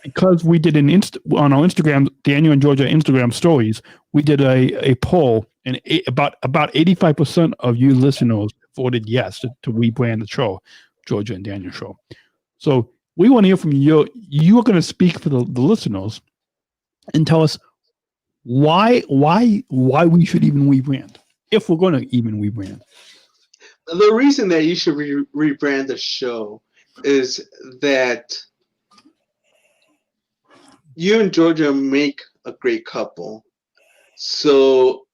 [SPEAKER 1] Because we did on our Instagram, Daniel and Georgia Instagram stories, we did a poll, and about 85% of you listeners voted yes to rebrand the show, Georgia and Daniel Show. So we want to hear from you. You are going to speak for the listeners and tell us why we should even rebrand, if we're going to even rebrand.
[SPEAKER 14] The reason that you should rebrand the show is that you and Georgia make a great couple. So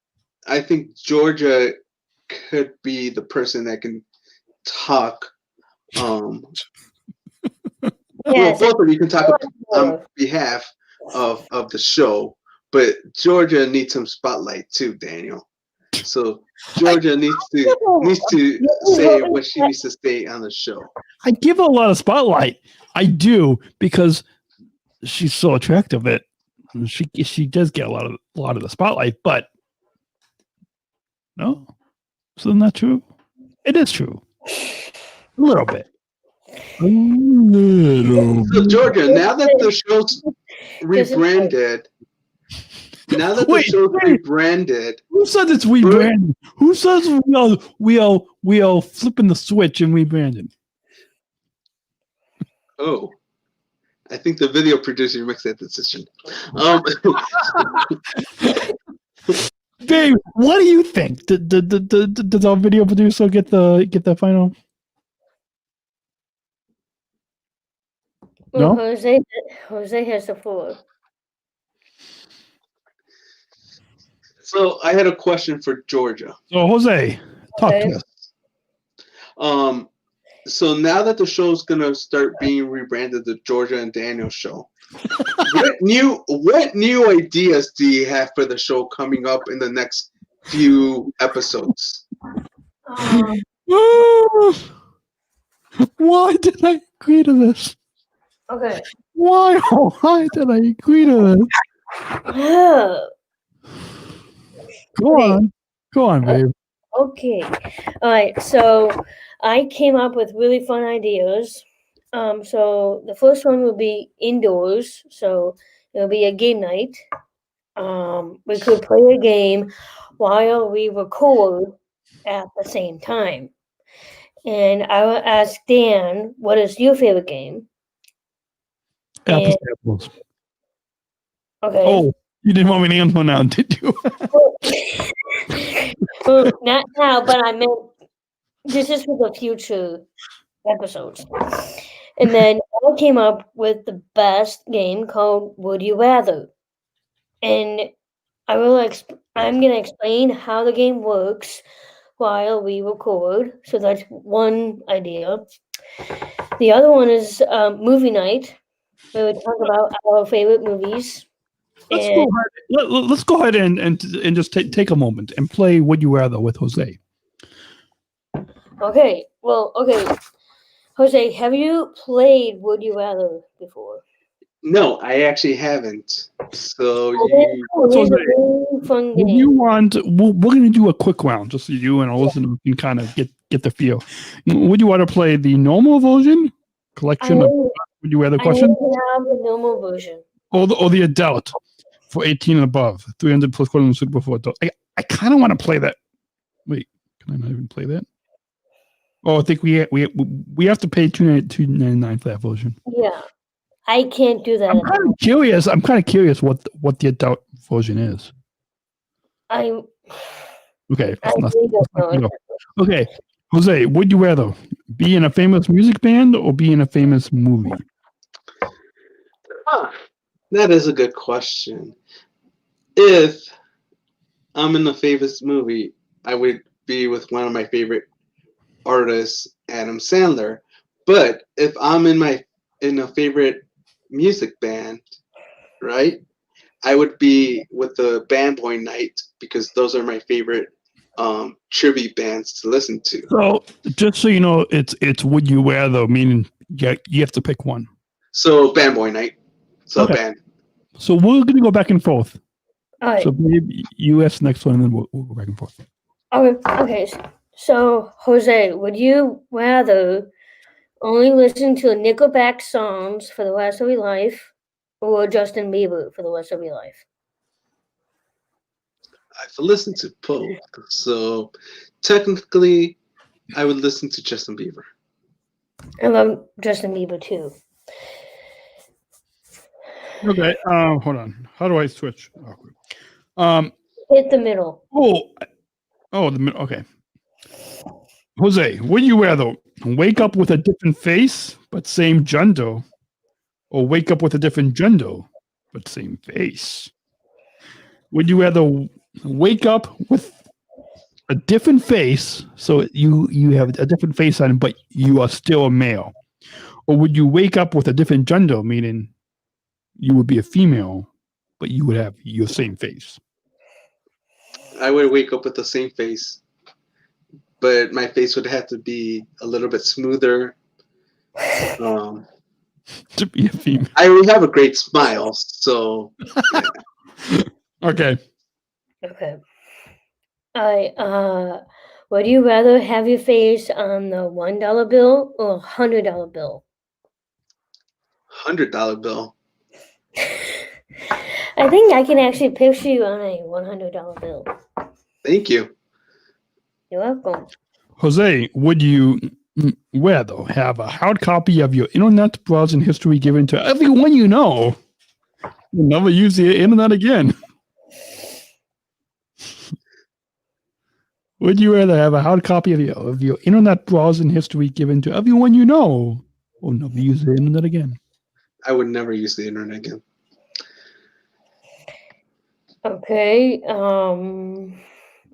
[SPEAKER 14] I think Georgia could be the person that can talk. Well, both of you can talk on behalf of the show, but Georgia needs some spotlight too, Daniel. So Georgia needs to say what she needs to say on the show.
[SPEAKER 1] I give her a lot of spotlight. I do, because she's so attractive that she does get a lot of the spotlight. But no, so not true. It is true, a little bit.
[SPEAKER 14] So Georgia, now that the show's rebranded. Now that the show's rebranded,
[SPEAKER 1] who says it's rebranded? Who says we are flipping the switch and rebranding?
[SPEAKER 14] Oh, I think the video producer makes that decision.
[SPEAKER 1] Babe, what do you think? Does our video producer get the final?
[SPEAKER 2] Well,
[SPEAKER 1] No?
[SPEAKER 2] Jose has the floor.
[SPEAKER 14] So I had a question for Georgia.
[SPEAKER 1] So Jose, talk to us.
[SPEAKER 14] So now that the show's gonna start being rebranded, the Georgia and Daniel show, what new ideas do you have for the show coming up in the next few episodes?
[SPEAKER 1] Why did I agree to this?
[SPEAKER 2] Okay.
[SPEAKER 1] Why did I agree to this? Go on, babe.
[SPEAKER 2] Okay. All right. So I came up with really fun ideas. So the first one will be indoors. So it'll be a game night. We could play a game while we record at the same time. And I will ask Dan, what is your favorite game?
[SPEAKER 1] Apples.
[SPEAKER 2] Okay.
[SPEAKER 1] Oh, you didn't want me to answer now, did you?
[SPEAKER 2] Well, not now, but I meant this is for the future episodes. And then I came up with the best game called Would You Rather. And I'm going to explain how the game works while we record. So that's one idea. The other one is movie night, where we talk about our favorite movies.
[SPEAKER 1] Let's go ahead and just take a moment and play Would You Rather with Jose.
[SPEAKER 2] Okay. Well, okay. Jose, have you played Would You Rather before?
[SPEAKER 14] No, I actually haven't. So
[SPEAKER 2] it's a really fun game.
[SPEAKER 1] We're going to do a quick round, just so you and our listeners can kind of get the feel. Would you want to play the normal version? Collection of Would You Rather questions?
[SPEAKER 2] I have the normal version.
[SPEAKER 1] Or the adult for 18 and above. 300 plus questions suitable for adult. I kind of want to play that. Wait, can I not even play that? Oh, I think we have to pay $2.99 for that version.
[SPEAKER 2] Yeah, I can't do that.
[SPEAKER 1] I'm kind of curious what the adult version is. Okay. Okay, Jose, would you rather be in a famous music band or be in a famous movie?
[SPEAKER 14] That is a good question. If I'm in a famous movie, I would be with one of my favorite artists, Adam Sandler. But if I'm in a favorite music band, right, I would be with the Band Boy Night, because those are my favorite tribute bands to listen to.
[SPEAKER 1] So just so you know, it's Would You Rather, meaning you have to pick one.
[SPEAKER 14] So Band Boy Night. So
[SPEAKER 1] okay.
[SPEAKER 14] Band.
[SPEAKER 1] So we're going to go back and forth.
[SPEAKER 2] All right.
[SPEAKER 1] So maybe you ask the next one, and then we'll go back and forth.
[SPEAKER 2] Okay. So, Jose, would you rather only listen to Nickelback songs for the rest of your life, or Justin Bieber for the rest of your life?
[SPEAKER 14] I've listened to both. So technically, I would listen to Justin Bieber.
[SPEAKER 2] I love Justin Bieber too.
[SPEAKER 1] Okay, hold on. How do I switch?
[SPEAKER 2] Hit the middle.
[SPEAKER 1] The middle. Okay. Jose, would you rather wake up with a different face but same gender, or wake up with a different gender but same face? Would you rather wake up with a different face, so you have a different face on, but you are still a male, or would you wake up with a different gender, meaning you would be a female, but you would have your same face?
[SPEAKER 14] I would wake up with the same face, but my face would have to be a little bit smoother.
[SPEAKER 1] To be a female.
[SPEAKER 14] I would have a great smile, so. Yeah.
[SPEAKER 1] Okay.
[SPEAKER 2] Okay. Would you rather have your face on the $1 bill or $100 bill?
[SPEAKER 14] $100 bill.
[SPEAKER 2] I think I can actually picture you on a $100 bill.
[SPEAKER 14] Thank you.
[SPEAKER 2] You're welcome.
[SPEAKER 1] Jose, would you rather have a hard copy of your internet browsing history given to everyone you know? You'll never use the internet again. Would you rather have a hard copy of your internet browsing history given to everyone you know, or never use the internet again?
[SPEAKER 14] I would never use the internet again.
[SPEAKER 2] Okay.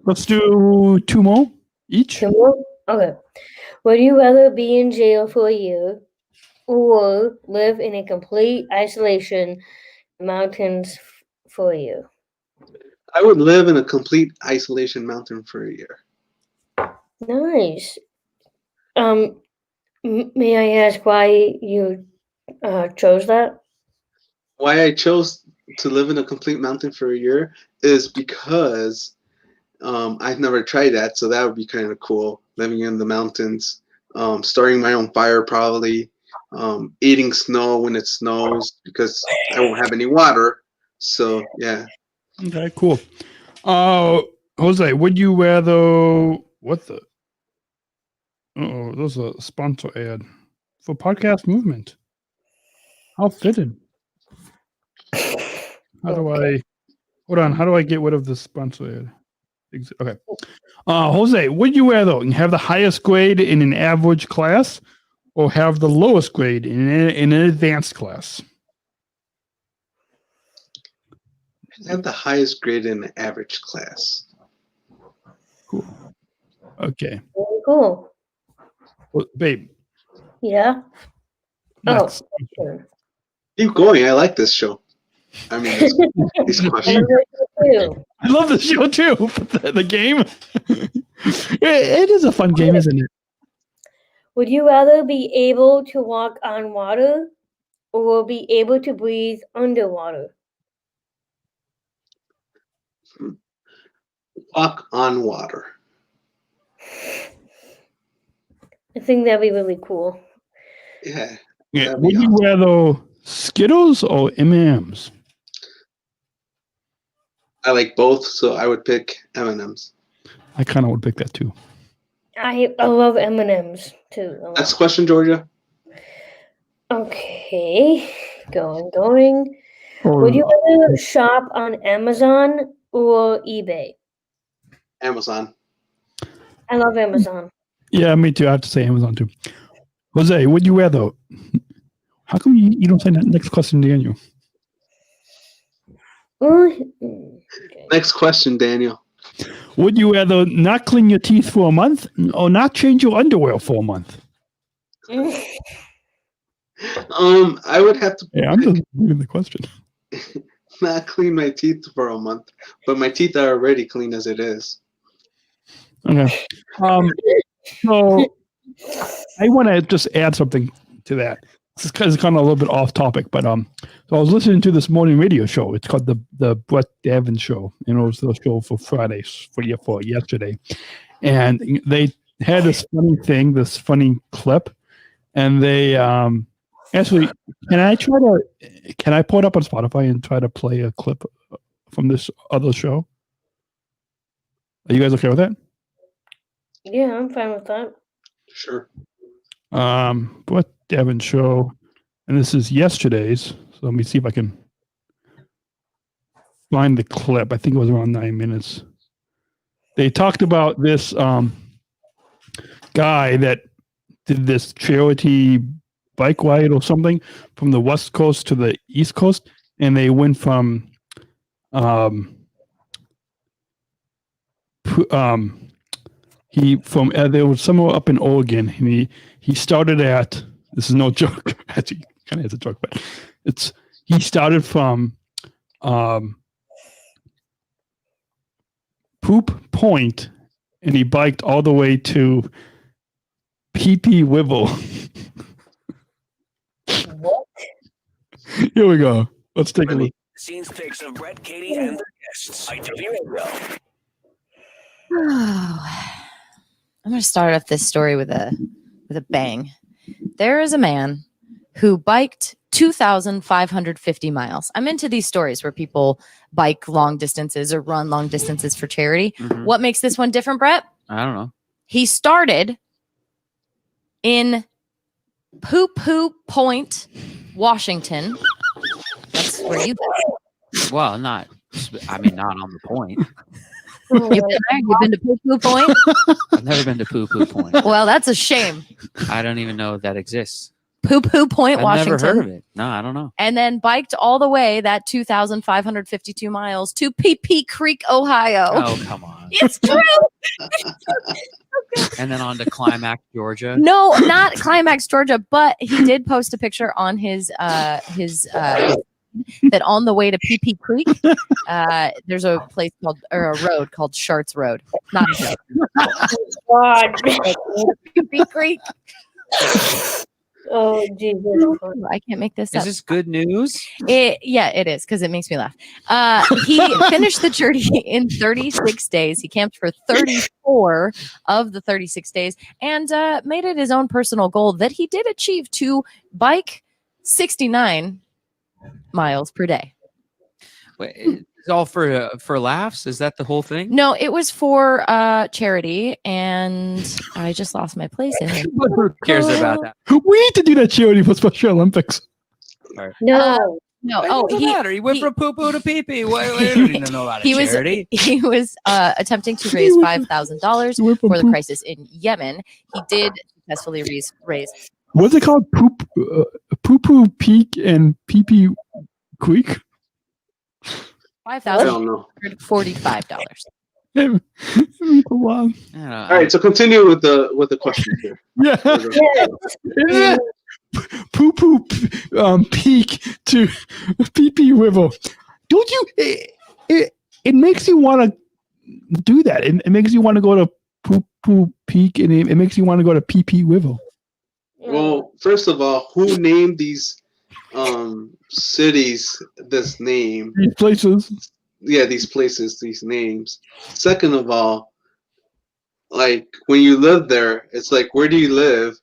[SPEAKER 1] Let's do 2 more each.
[SPEAKER 2] 2 more? Okay. Would you rather be in jail for a year or live in a complete isolation in the mountains for a year?
[SPEAKER 14] I would live in a complete isolation mountain for a year.
[SPEAKER 2] Nice. May I ask why you chose that?
[SPEAKER 14] Why I chose to live in a complete mountain for a year is because I've never tried that, so that would be kind of cool. Living in the mountains, starting my own fire probably, eating snow when it snows because I won't have any water. So yeah.
[SPEAKER 1] Okay, cool. Jose, would you rather there's a sponsor ad for Podcast Movement. How fitting. How do I get rid of the sponsor ad? Okay. Jose, would you rather have the highest grade in an average class or have the lowest grade in an advanced class?
[SPEAKER 14] Have the highest grade in the average class.
[SPEAKER 1] Cool. Okay.
[SPEAKER 2] Very cool.
[SPEAKER 1] Well, babe.
[SPEAKER 2] Yeah.
[SPEAKER 1] Next.
[SPEAKER 2] Oh.
[SPEAKER 14] Keep going. I like this show. I mean, these questions.
[SPEAKER 1] I love the show too. The game. It is a fun game, isn't it?
[SPEAKER 2] Would you rather be able to walk on water or be able to breathe underwater?
[SPEAKER 14] Walk on water.
[SPEAKER 2] I think that'd be really cool.
[SPEAKER 14] Yeah.
[SPEAKER 1] Would you rather Skittles or M&Ms?
[SPEAKER 14] I like both, so I would pick M&Ms.
[SPEAKER 1] I kind of would pick that too.
[SPEAKER 2] I love M&Ms too.
[SPEAKER 14] Next question, Georgia.
[SPEAKER 2] Okay, going. Would you rather shop on Amazon or eBay?
[SPEAKER 14] Amazon.
[SPEAKER 2] I love Amazon.
[SPEAKER 1] Yeah, me too. I have to say Amazon too. Jose, would you rather? How come you don't say that next question, Daniel?
[SPEAKER 2] Okay.
[SPEAKER 14] Next question, Daniel.
[SPEAKER 1] Would you rather not clean your teeth for a month or not change your underwear for a month?
[SPEAKER 14] I would have to.
[SPEAKER 1] Yeah, I'm just reading the question.
[SPEAKER 14] Not clean my teeth for a month, but my teeth are already clean as it is.
[SPEAKER 1] Okay. So I want to just add something to that. This is kind of a little bit off topic, but so I was listening to this morning radio show. It's called the Brett Davin Show, and it was the show for Fridays for yesterday. And they had this funny clip, and they actually can I pull it up on Spotify and try to play a clip from this other show? Are you guys okay with that?
[SPEAKER 2] Yeah, I'm fine with that.
[SPEAKER 14] Sure.
[SPEAKER 1] Brett Davin Show, and this is yesterday's. So let me see if I can. find the clip. I think it was around 9 minutes. They talked about this guy that did this charity bike ride or something from the West Coast to the East Coast, and they went from there was somewhere up in Oregon, and he started at, this is no joke, actually kind of is a joke, but he started from Poop Point, and he biked all the way to Pee Wibble.
[SPEAKER 2] What?
[SPEAKER 1] Here we go. Let's take a look.
[SPEAKER 13] Scenes pics of Brett, Katie, and their guests. IWA.
[SPEAKER 15] I'm going to start off this story with a bang. There is a man who biked 2,550 miles. I'm into these stories where people bike long distances or run long distances for charity.
[SPEAKER 16] Mhm.
[SPEAKER 15] What makes this one different, Brett?
[SPEAKER 16] I don't know.
[SPEAKER 15] He started in Poop Point, Washington. That's where you live.
[SPEAKER 16] Well, not on the point.
[SPEAKER 15] You've been there? You've been to Poop Point?
[SPEAKER 16] I've never been to Poo Point.
[SPEAKER 15] Well, that's a shame.
[SPEAKER 16] I don't even know if that exists.
[SPEAKER 15] Poop Point,
[SPEAKER 16] I've
[SPEAKER 15] Washington.
[SPEAKER 16] never heard of it. No, I don't know.
[SPEAKER 15] And then biked all the way that 2,552 miles to Pee Creek, Ohio.
[SPEAKER 16] Oh, come on.
[SPEAKER 15] It's true.
[SPEAKER 16] And then on to Climax, Georgia.
[SPEAKER 15] No, not Climax, Georgia, but he did post a picture on his that on the way to Pee Creek, there's a place called, or a road called Sharts Road. Not a joke.
[SPEAKER 2] God.
[SPEAKER 15] Pee Creek.
[SPEAKER 2] Oh, Jesus.
[SPEAKER 15] I can't make this up.
[SPEAKER 16] Is this good news?
[SPEAKER 15] Yeah, it is, because it makes me laugh. He finished the journey in 36 days. He camped for 34 of the 36 days and made it his own personal goal that he did achieve to bike 69 miles per day.
[SPEAKER 16] Wait, it's all for laughs? Is that the whole thing?
[SPEAKER 15] No, it was for charity, and I just lost my place in it.
[SPEAKER 16] Who cares about that?
[SPEAKER 1] We need to do that charity for Special Olympics.
[SPEAKER 2] No.
[SPEAKER 15] No.
[SPEAKER 16] What does it matter? He went from poo-poo to pee-pee. What do you know about a charity?
[SPEAKER 15] He was attempting to raise $5,000 for the crisis in Yemen. He did successfully raise.
[SPEAKER 1] What's it called? Poo Peak and Pee Creek?
[SPEAKER 15] $5,445.
[SPEAKER 14] All right, so continue with the question here.
[SPEAKER 1] Yeah. Poo Peak to Pee River. Don't you? It makes you want to do that. It makes you want to go to Poo Peak, and it makes you want to go to Pee River.
[SPEAKER 14] Well, first of all, who named these cities this name?
[SPEAKER 1] These places.
[SPEAKER 14] Yeah, these places, these names. Second of all, like when you live there, it's like, where do you live?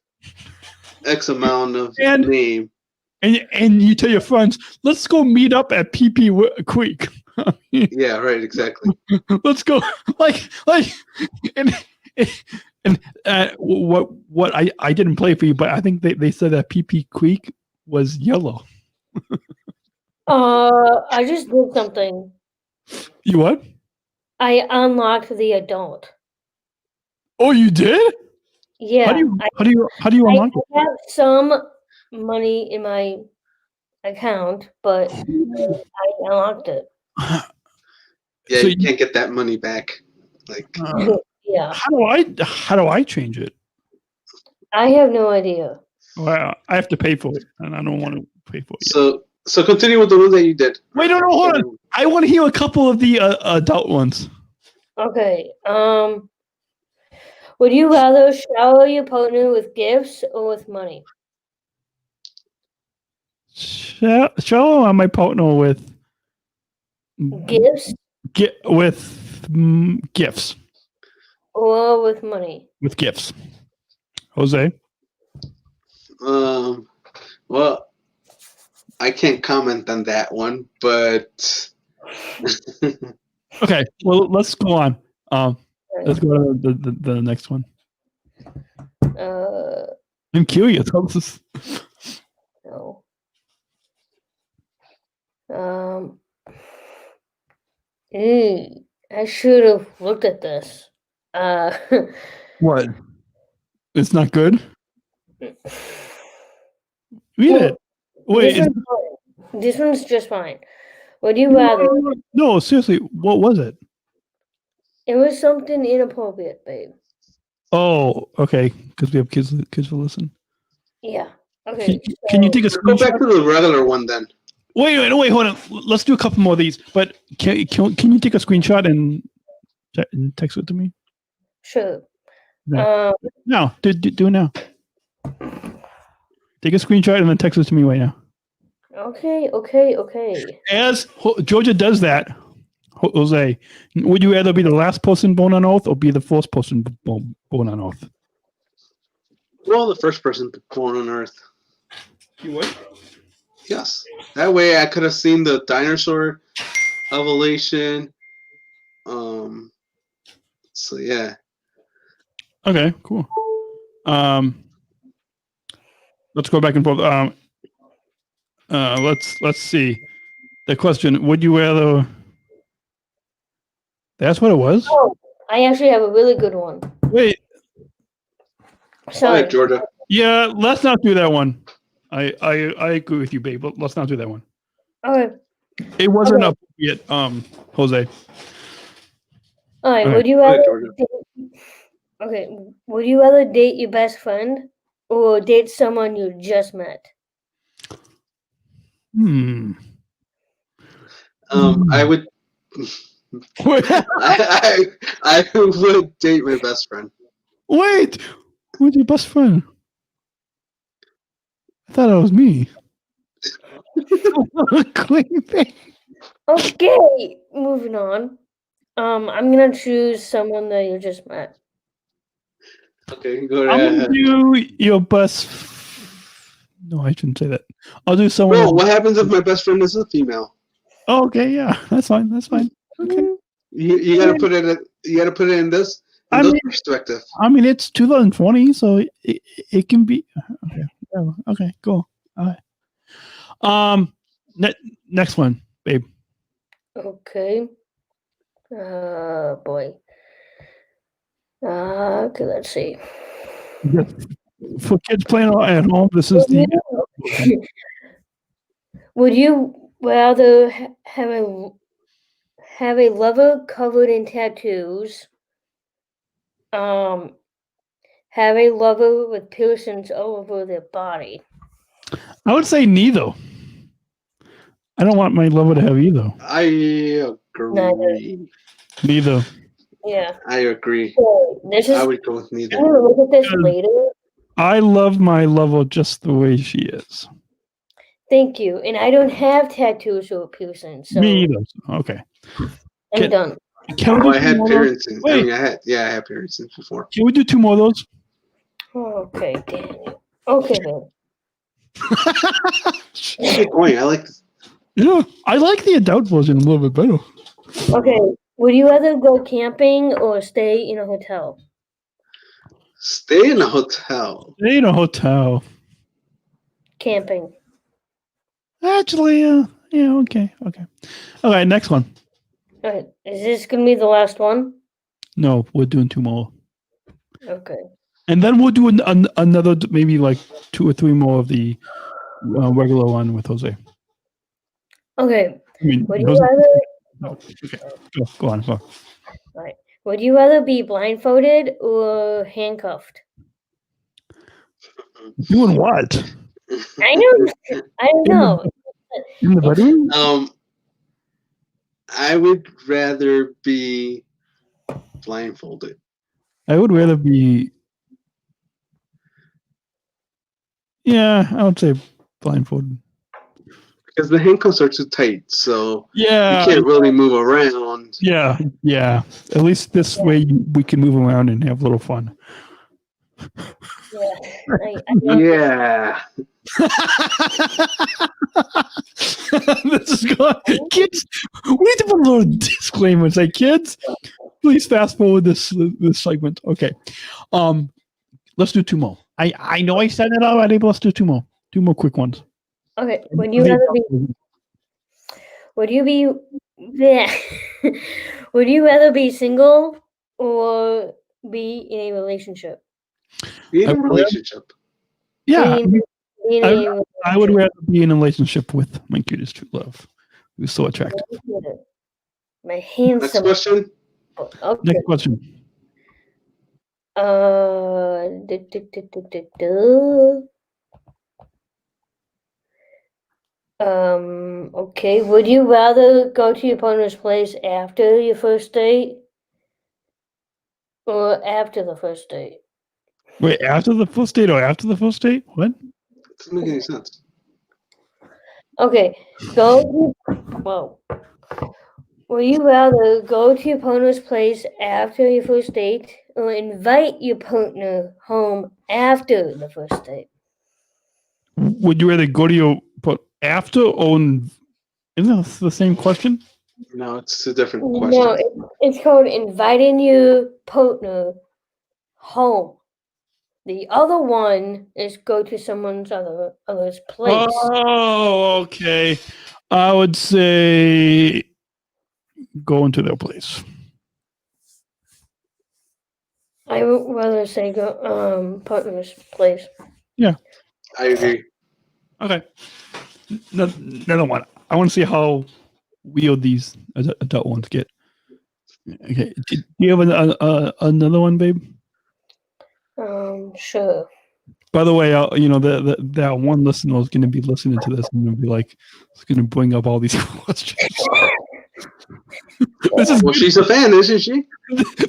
[SPEAKER 14] X amount of name.
[SPEAKER 1] And you tell your friends, let's go meet up at Pee Creek.
[SPEAKER 14] Yeah, right, exactly.
[SPEAKER 1] Let's go. And what I didn't play for you, but I think they said that Pee Creek was yellow.
[SPEAKER 2] I just did something.
[SPEAKER 1] You what?
[SPEAKER 2] I unlocked the adult.
[SPEAKER 1] Oh, you did?
[SPEAKER 2] Yeah.
[SPEAKER 1] How do you unlock it?
[SPEAKER 2] I have some money in my account, but I unlocked it.
[SPEAKER 14] Yeah, so you can't get that money back. Like,
[SPEAKER 2] yeah.
[SPEAKER 1] How do I change it?
[SPEAKER 2] I have no idea.
[SPEAKER 1] Well, I have to pay for it, and I don't want to pay for it.
[SPEAKER 14] So continue with the one that you did.
[SPEAKER 1] Wait, no, hold on. I want to hear a couple of the adult ones.
[SPEAKER 2] Okay. Would you rather shower your partner with gifts or with money?
[SPEAKER 1] Shower my partner with
[SPEAKER 2] gifts.
[SPEAKER 1] Gifts.
[SPEAKER 2] Or with money.
[SPEAKER 1] With gifts. Jose.
[SPEAKER 14] Well, I can't comment on that one, but
[SPEAKER 1] okay. Well, let's go on. Let's go to the next one. I'm curious. How this is...
[SPEAKER 2] No. I should have looked at this.
[SPEAKER 1] What? It's not good? Read
[SPEAKER 2] Well,
[SPEAKER 1] it. Wait.
[SPEAKER 2] This one's just fine. Would you rather?
[SPEAKER 1] No, seriously, what was it?
[SPEAKER 2] It was something inappropriate, babe.
[SPEAKER 1] Oh, okay. Because we have kids will listen.
[SPEAKER 2] Yeah. Okay.
[SPEAKER 1] Can you take a
[SPEAKER 14] Go back to the regular one then.
[SPEAKER 1] Wait, hold on. Let's do a couple more of these. But can you take a screenshot and text it to me?
[SPEAKER 2] Sure.
[SPEAKER 1] No, do it now. Take a screenshot and then text it to me right now.
[SPEAKER 2] Okay.
[SPEAKER 1] As Georgia does that, Jose, would you rather be the last person born on Earth or be the first person born on Earth?
[SPEAKER 14] Well, the first person born on Earth.
[SPEAKER 1] You would?
[SPEAKER 14] Yes. That way I could have seen the dinosaur evolution. So yeah.
[SPEAKER 1] Okay, cool. Let's go back and forth. Let's see. The question, would you rather... That's what it was?
[SPEAKER 2] Oh, I actually have a really good one.
[SPEAKER 1] Wait.
[SPEAKER 2] Sorry.
[SPEAKER 14] Right, Georgia.
[SPEAKER 1] Yeah, let's not do that one. I agree with you, babe, but let's not do that one.
[SPEAKER 2] Okay.
[SPEAKER 1] It wasn't appropriate, Jose.
[SPEAKER 2] All right. Would you rather? Would you rather date your best friend or date someone you just met?
[SPEAKER 14] I would. I would date my best friend.
[SPEAKER 1] Wait, who's your best friend? I thought it was me.
[SPEAKER 2] Okay, moving on. I'm gonna choose someone that you just met.
[SPEAKER 14] Okay, go
[SPEAKER 1] I'm
[SPEAKER 14] ahead.
[SPEAKER 1] gonna do your best. No, I shouldn't say that. I'll do someone.
[SPEAKER 14] Well, what happens if my best friend is a female?
[SPEAKER 1] Oh, okay, yeah, that's fine. Okay.
[SPEAKER 14] You gotta put it. You gotta put it in this perspective.
[SPEAKER 1] I mean, it's 2020, so it can be. Okay, cool. All right. Next one, babe.
[SPEAKER 2] Okay. Boy. Okay, let's see.
[SPEAKER 1] For kids playing at home, this is the.
[SPEAKER 2] Would you rather have a lover covered in tattoos? Have a lover with piercings all over their body?
[SPEAKER 1] I would say neither. I don't want my lover to have either.
[SPEAKER 14] I agree.
[SPEAKER 1] Neither.
[SPEAKER 2] Yeah.
[SPEAKER 14] I agree.
[SPEAKER 2] So
[SPEAKER 14] I would go with neither.
[SPEAKER 2] I'm gonna look at this later.
[SPEAKER 1] I love my lover just the way she is.
[SPEAKER 2] Thank you. And I don't have tattoos or piercings. So
[SPEAKER 1] Me either. Okay.
[SPEAKER 2] I'm done.
[SPEAKER 14] I had piercings. I had piercings before.
[SPEAKER 1] Can we do two more of those?
[SPEAKER 2] Okay, Daniel. Okay, man.
[SPEAKER 14] Good point. I like this.
[SPEAKER 1] Yeah, I like the adult version a little bit better.
[SPEAKER 2] Okay. Would you rather go camping or stay in a hotel?
[SPEAKER 14] Stay in a hotel.
[SPEAKER 1] Stay in a hotel.
[SPEAKER 2] Camping.
[SPEAKER 1] Actually, yeah, okay. All right, next one.
[SPEAKER 2] All right. Is this going to be the last one?
[SPEAKER 1] No, we're doing two more.
[SPEAKER 2] Okay.
[SPEAKER 1] And then we'll do another, maybe like 2 or 3 more of the regular one with Jose.
[SPEAKER 2] Okay.
[SPEAKER 1] I mean,
[SPEAKER 2] Would you
[SPEAKER 1] Jose,
[SPEAKER 2] rather...
[SPEAKER 1] no, okay. Go on.
[SPEAKER 2] All right. Would you rather be blindfolded or handcuffed?
[SPEAKER 1] Doing what?
[SPEAKER 2] I don't know.
[SPEAKER 1] In the bedroom?
[SPEAKER 14] I would rather be blindfolded.
[SPEAKER 1] I would rather be. Yeah, I would say blindfolded.
[SPEAKER 14] Because the handcuffs are too tight, so
[SPEAKER 1] yeah,
[SPEAKER 14] you can't really move around.
[SPEAKER 1] Yeah. At least this way we can move around and have a little fun.
[SPEAKER 14] Yeah.
[SPEAKER 1] This is going. Kids, we need to put a little disclaimer. Say, kids, please fast forward this segment. Okay. Let's do 2 more. I know I said it already, but let's do 2 more. 2 more quick ones.
[SPEAKER 2] Okay. Would you Would you rather be single or be in a relationship?
[SPEAKER 14] Be in a relationship.
[SPEAKER 1] Yeah.
[SPEAKER 2] Be in a
[SPEAKER 1] I would rather be in a relationship with my cutest true love, who's so attractive.
[SPEAKER 2] My handsome.
[SPEAKER 14] Next question.
[SPEAKER 2] Okay.
[SPEAKER 1] Next question.
[SPEAKER 2] Okay. Would you rather go to your partner's place after your first date or after the first date?
[SPEAKER 1] Wait, after the first date or after the first date? What?
[SPEAKER 14] Doesn't make any sense.
[SPEAKER 2] Okay. Whoa. Would you rather go to your partner's place after your first date or invite your partner home after the first date?
[SPEAKER 1] Would you rather go to your after or isn't that the same question?
[SPEAKER 14] No, it's a different question.
[SPEAKER 2] No, it's called inviting your partner home. The other one is go to someone's other's place.
[SPEAKER 1] Oh, okay. I would say go into their place.
[SPEAKER 2] I would rather say go partner's place.
[SPEAKER 1] Yeah.
[SPEAKER 14] I agree.
[SPEAKER 1] Okay. Another one. I want to see how weird these adult ones get. Okay. Do you have another one, babe?
[SPEAKER 2] Sure.
[SPEAKER 1] By the way, that one listener is going to be listening to this and going to be like, it's going to bring up all these questions.
[SPEAKER 14] She's a fan, isn't she?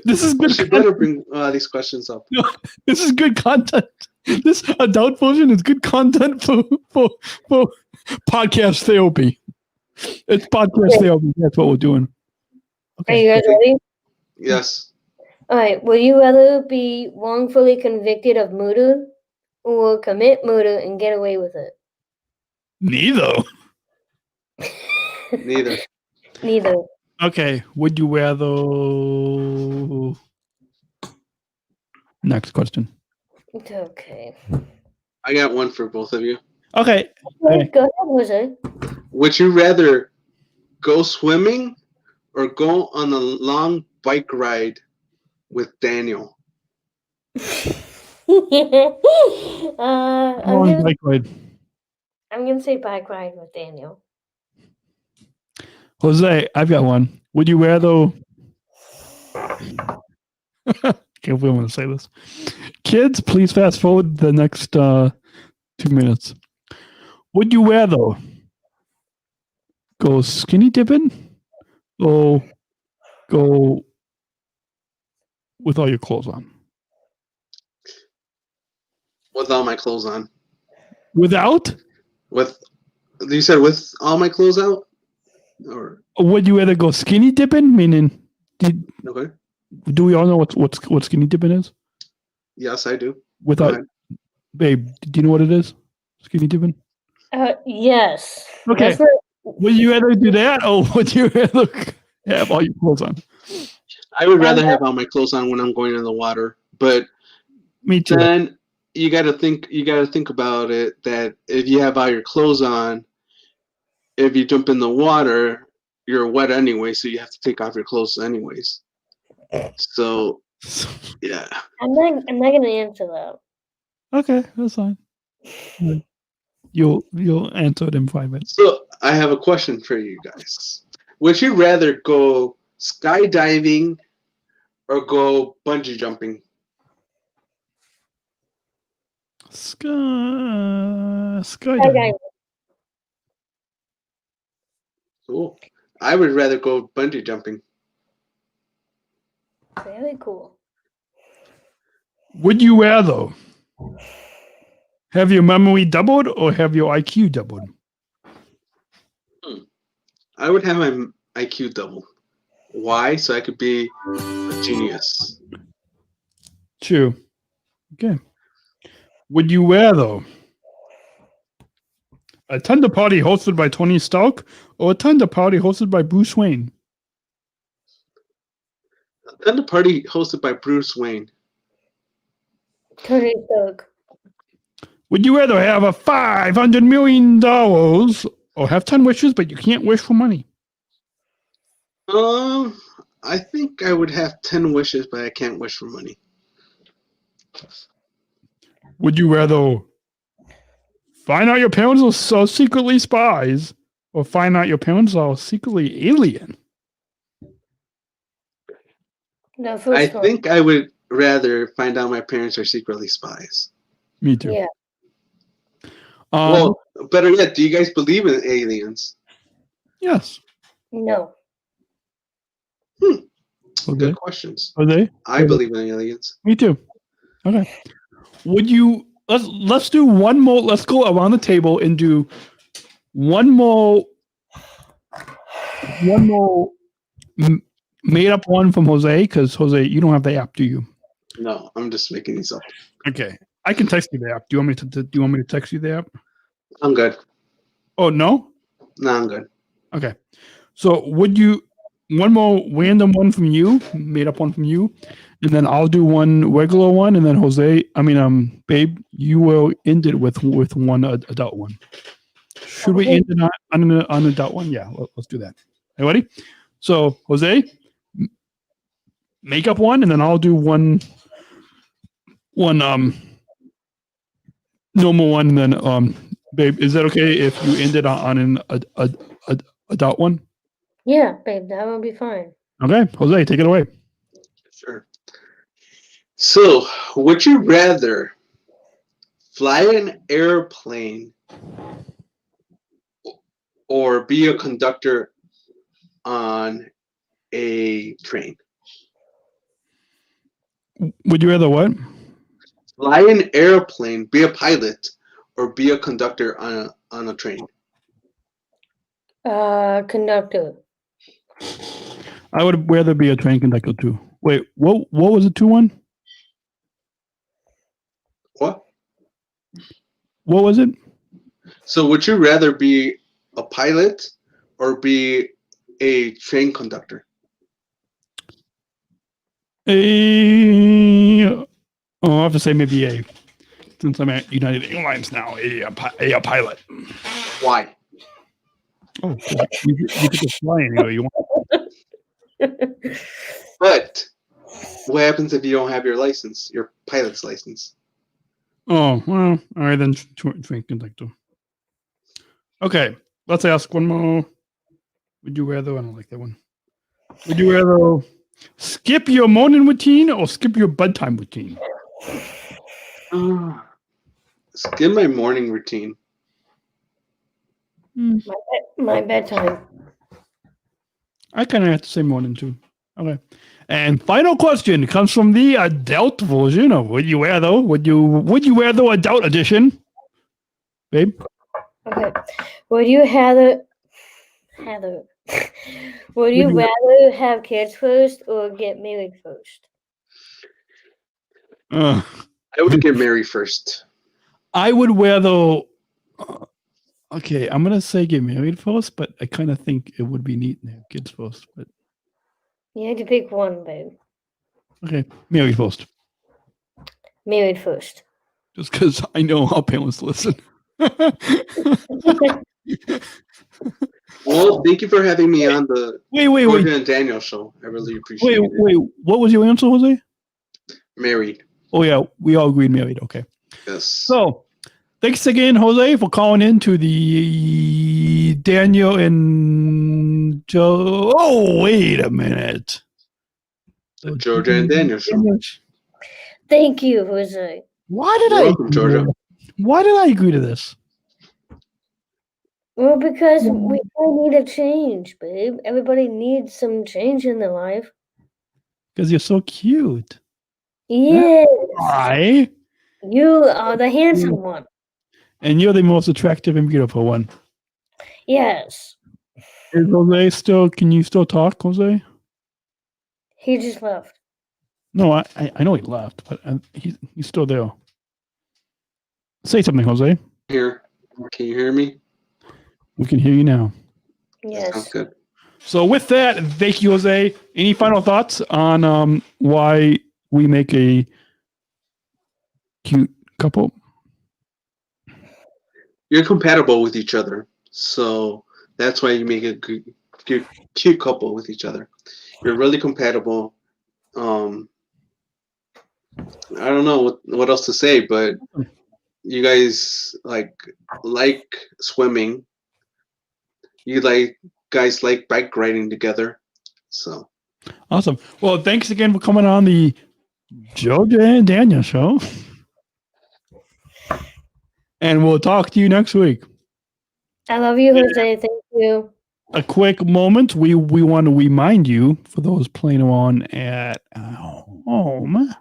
[SPEAKER 1] This is good.
[SPEAKER 14] She better bring these questions up.
[SPEAKER 1] No, this is good content. This adult version is good content for podcast therapy. It's podcast therapy. That's what we're doing.
[SPEAKER 2] Okay. Are you guys ready?
[SPEAKER 14] Yes.
[SPEAKER 2] All right. Would you rather be wrongfully convicted of murder or commit murder and get away with it?
[SPEAKER 1] Neither.
[SPEAKER 14] Neither.
[SPEAKER 1] Okay. Would you rather? Next question.
[SPEAKER 2] Okay.
[SPEAKER 14] I got one for both of you.
[SPEAKER 1] Okay.
[SPEAKER 2] Go ahead, Jose.
[SPEAKER 14] Would you rather go swimming or go on a long bike ride with Daniel?
[SPEAKER 2] I'm
[SPEAKER 1] bike ride.
[SPEAKER 2] gonna say bike ride with Daniel.
[SPEAKER 1] Jose, I've got one. Would you rather? Can't believe I'm going to say this. Kids, please fast forward the next 2 minutes. Would you rather go skinny dipping or go with all your clothes on?
[SPEAKER 14] With all my clothes on.
[SPEAKER 1] Without?
[SPEAKER 14] You said with all my clothes out? Or
[SPEAKER 1] would you rather go skinny dipping? Meaning,
[SPEAKER 14] okay.
[SPEAKER 1] Do we all know what skinny dipping is?
[SPEAKER 14] Yes, I do.
[SPEAKER 1] Without, babe, do you know what it is? Skinny dipping?
[SPEAKER 2] Yes.
[SPEAKER 1] Okay. Would you rather do that or would you rather have all your clothes on?
[SPEAKER 14] I would rather have all my clothes on when I'm going in the water, but
[SPEAKER 1] me too.
[SPEAKER 14] Then you got to think about it that if you have all your clothes on, if you jump in the water, you're wet anyway, so you have to take off your clothes anyways. So, yeah.
[SPEAKER 2] I'm not gonna answer that.
[SPEAKER 1] Okay, that's fine. You'll answer it in 5 minutes.
[SPEAKER 14] So I have a question for you guys. Would you rather go skydiving or go bungee jumping?
[SPEAKER 1] Skydiving.
[SPEAKER 14] Cool. I would rather go bungee jumping.
[SPEAKER 2] Very cool.
[SPEAKER 1] Would you rather have your memory doubled or have your IQ doubled?
[SPEAKER 14] I would have my IQ doubled. Why? So I could be a genius.
[SPEAKER 1] True. Okay. Would you rather attend a party hosted by Tony Stark or attend a party hosted by Bruce Wayne?
[SPEAKER 14] Attend a party hosted by Bruce Wayne.
[SPEAKER 2] Tony Stark.
[SPEAKER 1] Would you rather have a $500 million or have 10 wishes, but you can't wish for money?
[SPEAKER 14] I think I would have 10 wishes, but I can't wish for money.
[SPEAKER 1] Would you rather find out your parents are secretly spies or find out your parents are secretly alien?
[SPEAKER 2] No,
[SPEAKER 14] I
[SPEAKER 2] first one.
[SPEAKER 14] think I would rather find out my parents are secretly spies.
[SPEAKER 1] Me too.
[SPEAKER 2] Yeah.
[SPEAKER 14] Well, better yet, do you guys believe in aliens?
[SPEAKER 1] Yes.
[SPEAKER 2] No.
[SPEAKER 14] Good questions.
[SPEAKER 1] Are they?
[SPEAKER 14] I believe in aliens.
[SPEAKER 1] Me too. Okay. Would you let's do one more. Let's go around the table and do one more made up one from Jose, because Jose, you don't have the app, do you?
[SPEAKER 14] No, I'm just making these up.
[SPEAKER 1] Okay. I can text you the app. Do you want me to text you the app?
[SPEAKER 14] I'm good.
[SPEAKER 1] Oh no?
[SPEAKER 14] No, I'm good.
[SPEAKER 1] Okay. So would you one more random one from you, made up one from you, and then I'll do one regular one, and then Babe, you will end it with one adult one. Should we end it on an adult one? Yeah, let's do that. Hey, ready? So Jose, make up one, and then I'll do one normal one, and then Babe, is that okay if you end it on an adult one?
[SPEAKER 2] Yeah, babe, that would be fine.
[SPEAKER 1] Okay, Jose, take it away.
[SPEAKER 14] Sure. So, would you rather fly an airplane or be a conductor on a train?
[SPEAKER 1] Would you rather what?
[SPEAKER 14] Fly an airplane, be a pilot, or be a conductor on a train?
[SPEAKER 2] Conductor.
[SPEAKER 1] I would rather be a train conductor too. Wait, what was it 2-1?
[SPEAKER 14] What?
[SPEAKER 1] What was it?
[SPEAKER 14] So would you rather be a pilot or be a train conductor?
[SPEAKER 1] I'll have to say maybe A. Since I'm at United Airlines now, a pilot.
[SPEAKER 14] Why?
[SPEAKER 1] Oh, you could just fly anywhere you want.
[SPEAKER 14] But what happens if you don't have your license, your pilot's license?
[SPEAKER 1] Oh, well, all right, then train conductor. Okay, let's ask one more. Would you rather, I don't like that one. Would you rather skip your morning routine or skip your bedtime routine?
[SPEAKER 14] Skip my morning routine.
[SPEAKER 2] My bedtime.
[SPEAKER 1] I kind of have to say morning too. Okay. And final question comes from the adult version of Would You Rather? Would you rather adult edition? Babe?
[SPEAKER 2] Okay. Would you rather have kids first or get married first?
[SPEAKER 14] I would get married first.
[SPEAKER 1] I would rather. Okay, I'm gonna say get married first, but I kind of think it would be neat to have kids first. But
[SPEAKER 2] You had to pick one, babe.
[SPEAKER 1] okay, married first.
[SPEAKER 2] Married first.
[SPEAKER 1] Just because I know how parents listen.
[SPEAKER 14] Well, thank you for having me on the
[SPEAKER 1] Wait.
[SPEAKER 14] and Daniel show. I really appreciate it.
[SPEAKER 1] Wait. What was your answer, Jose?
[SPEAKER 14] Married.
[SPEAKER 1] Oh yeah, we all agreed married. Okay.
[SPEAKER 14] Yes.
[SPEAKER 1] So, thanks again, Jose, for calling in to the Daniel and Joe. Oh, wait a minute.
[SPEAKER 14] The Georgia and Daniel show.
[SPEAKER 2] Thank you, Jose.
[SPEAKER 1] Why did
[SPEAKER 14] You're welcome, Georgia.
[SPEAKER 1] Why did I agree to this?
[SPEAKER 2] Well, because we all need a change, babe. Everybody needs some change in their life.
[SPEAKER 1] Because you're so cute.
[SPEAKER 2] Yes.
[SPEAKER 1] Why?
[SPEAKER 2] You are the handsome one.
[SPEAKER 1] And you're the most attractive and beautiful one.
[SPEAKER 2] Yes.
[SPEAKER 1] Is Jose still? Can you still talk, Jose?
[SPEAKER 2] He just left.
[SPEAKER 1] No, I know he left, but he's still there. Say something, Jose.
[SPEAKER 14] Here. Can you hear me?
[SPEAKER 1] We can hear you now.
[SPEAKER 2] Yes.
[SPEAKER 14] Sounds good.
[SPEAKER 1] So with that, thank you, Jose. Any final thoughts on why we make a cute couple?
[SPEAKER 14] You're compatible with each other, so that's why you make a cute couple with each other. You're really compatible. I don't know what else to say, but you guys like swimming. You guys like bike riding together. So
[SPEAKER 1] awesome. Well, thanks again for coming on the Georgia and Daniel show. And we'll talk to you next week.
[SPEAKER 2] I love you, Jose. Thank you.
[SPEAKER 1] A quick moment. We want to remind you, for those playing on at home,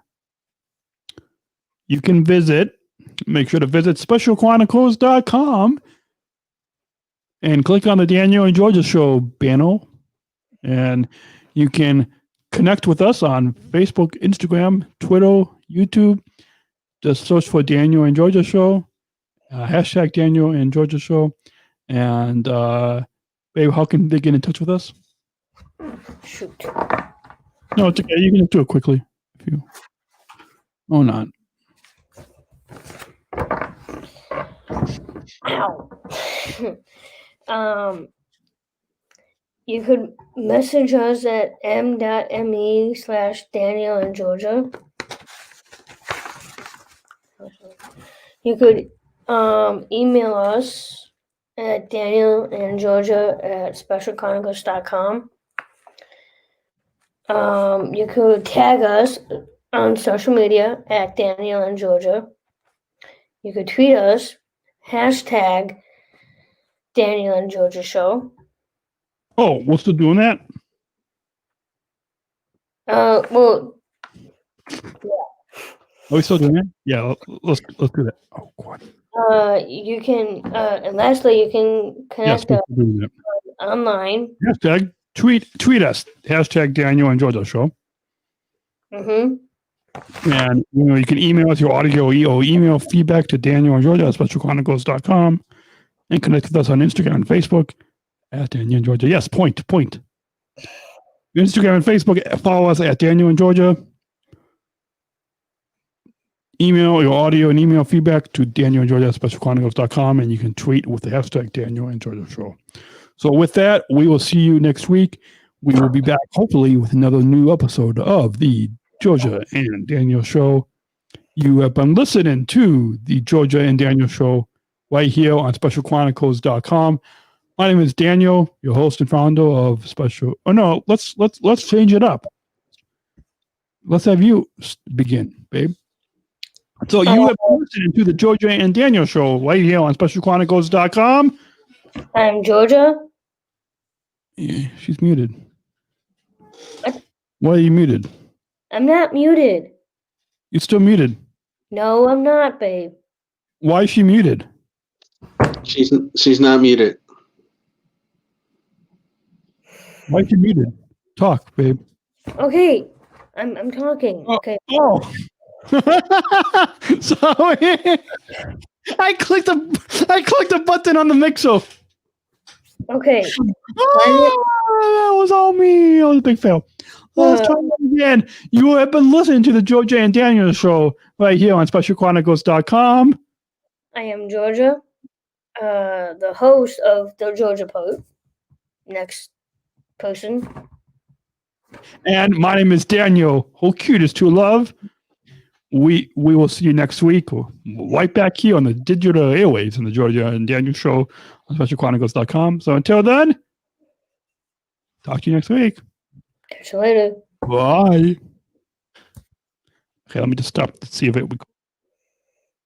[SPEAKER 1] you can make sure to visit specialchronicles.com and click on the Daniel and Georgia show banner. And you can connect with us on Facebook, Instagram, Twitter, YouTube. Just search for Daniel and Georgia show. Hashtag Daniel and Georgia show. And babe, how can they get in touch with us?
[SPEAKER 2] Shoot.
[SPEAKER 1] No, it's okay. You can just do it quickly. If you not.
[SPEAKER 2] Ow. You could message us at m.me/Daniel and Georgia. You could email us at DanielandGeorgia@SpecialChronicles.com. You could tag us on social media at Daniel and Georgia. You could tweet us, hashtag Daniel and Georgia Show.
[SPEAKER 1] Oh, we're still doing that?
[SPEAKER 2] Well, yeah.
[SPEAKER 1] Are we still doing that? Yeah, let's do that. Oh, God.
[SPEAKER 2] You can, and lastly, you can connect us online.
[SPEAKER 1] Hashtag tweet us. Hashtag Daniel and Georgia show.
[SPEAKER 2] Mm-hmm.
[SPEAKER 1] And you can email us your audio or email feedback to Daniel and Georgia at specialchronicles.com and connect with us on Instagram and Facebook at Daniel and Georgia. Yes, point. Instagram and Facebook, follow us at Daniel and Georgia. Email your audio and email feedback to Daniel and Georgia at specialchronicles.com, and you can tweet with the hashtag Daniel and Georgia show. So with that, we will see you next week. We will be back hopefully with another new episode of the Georgia and Daniel show. You have been listening to the Georgia and Daniel show right here on specialchronicles.com. My name is Daniel, your host and founder of Special. Oh no, let's change it up. Let's have you begin, babe. So you have been listening to the Georgia and Daniel show right here on specialchronicles.com.
[SPEAKER 2] I'm Georgia.
[SPEAKER 1] Yeah, she's muted.
[SPEAKER 2] What?
[SPEAKER 1] Why are you muted?
[SPEAKER 2] I'm not muted.
[SPEAKER 1] You're still muted.
[SPEAKER 2] No, I'm not, babe.
[SPEAKER 1] Why is she muted?
[SPEAKER 14] She's not muted.
[SPEAKER 1] Why is she muted? Talk, babe.
[SPEAKER 2] Okay, I'm talking. Okay.
[SPEAKER 1] Oh. Sorry. I clicked the button on the mixer.
[SPEAKER 2] Okay.
[SPEAKER 1] That was all me. That was a big fail. Let's try that again. You have been listening to the Georgia and Daniel show right here on specialchronicles.com.
[SPEAKER 2] I am Georgia, the host of the Georgia Post. Next person.
[SPEAKER 1] And my name is Daniel. How cute is to love. We will see you next week. Right back here on the digital airwaves on the Georgia and Daniel show on specialchronicles.com. So until then, talk to you next week.
[SPEAKER 2] Catch you later.
[SPEAKER 1] Bye. Okay, let me just stop to see if it would.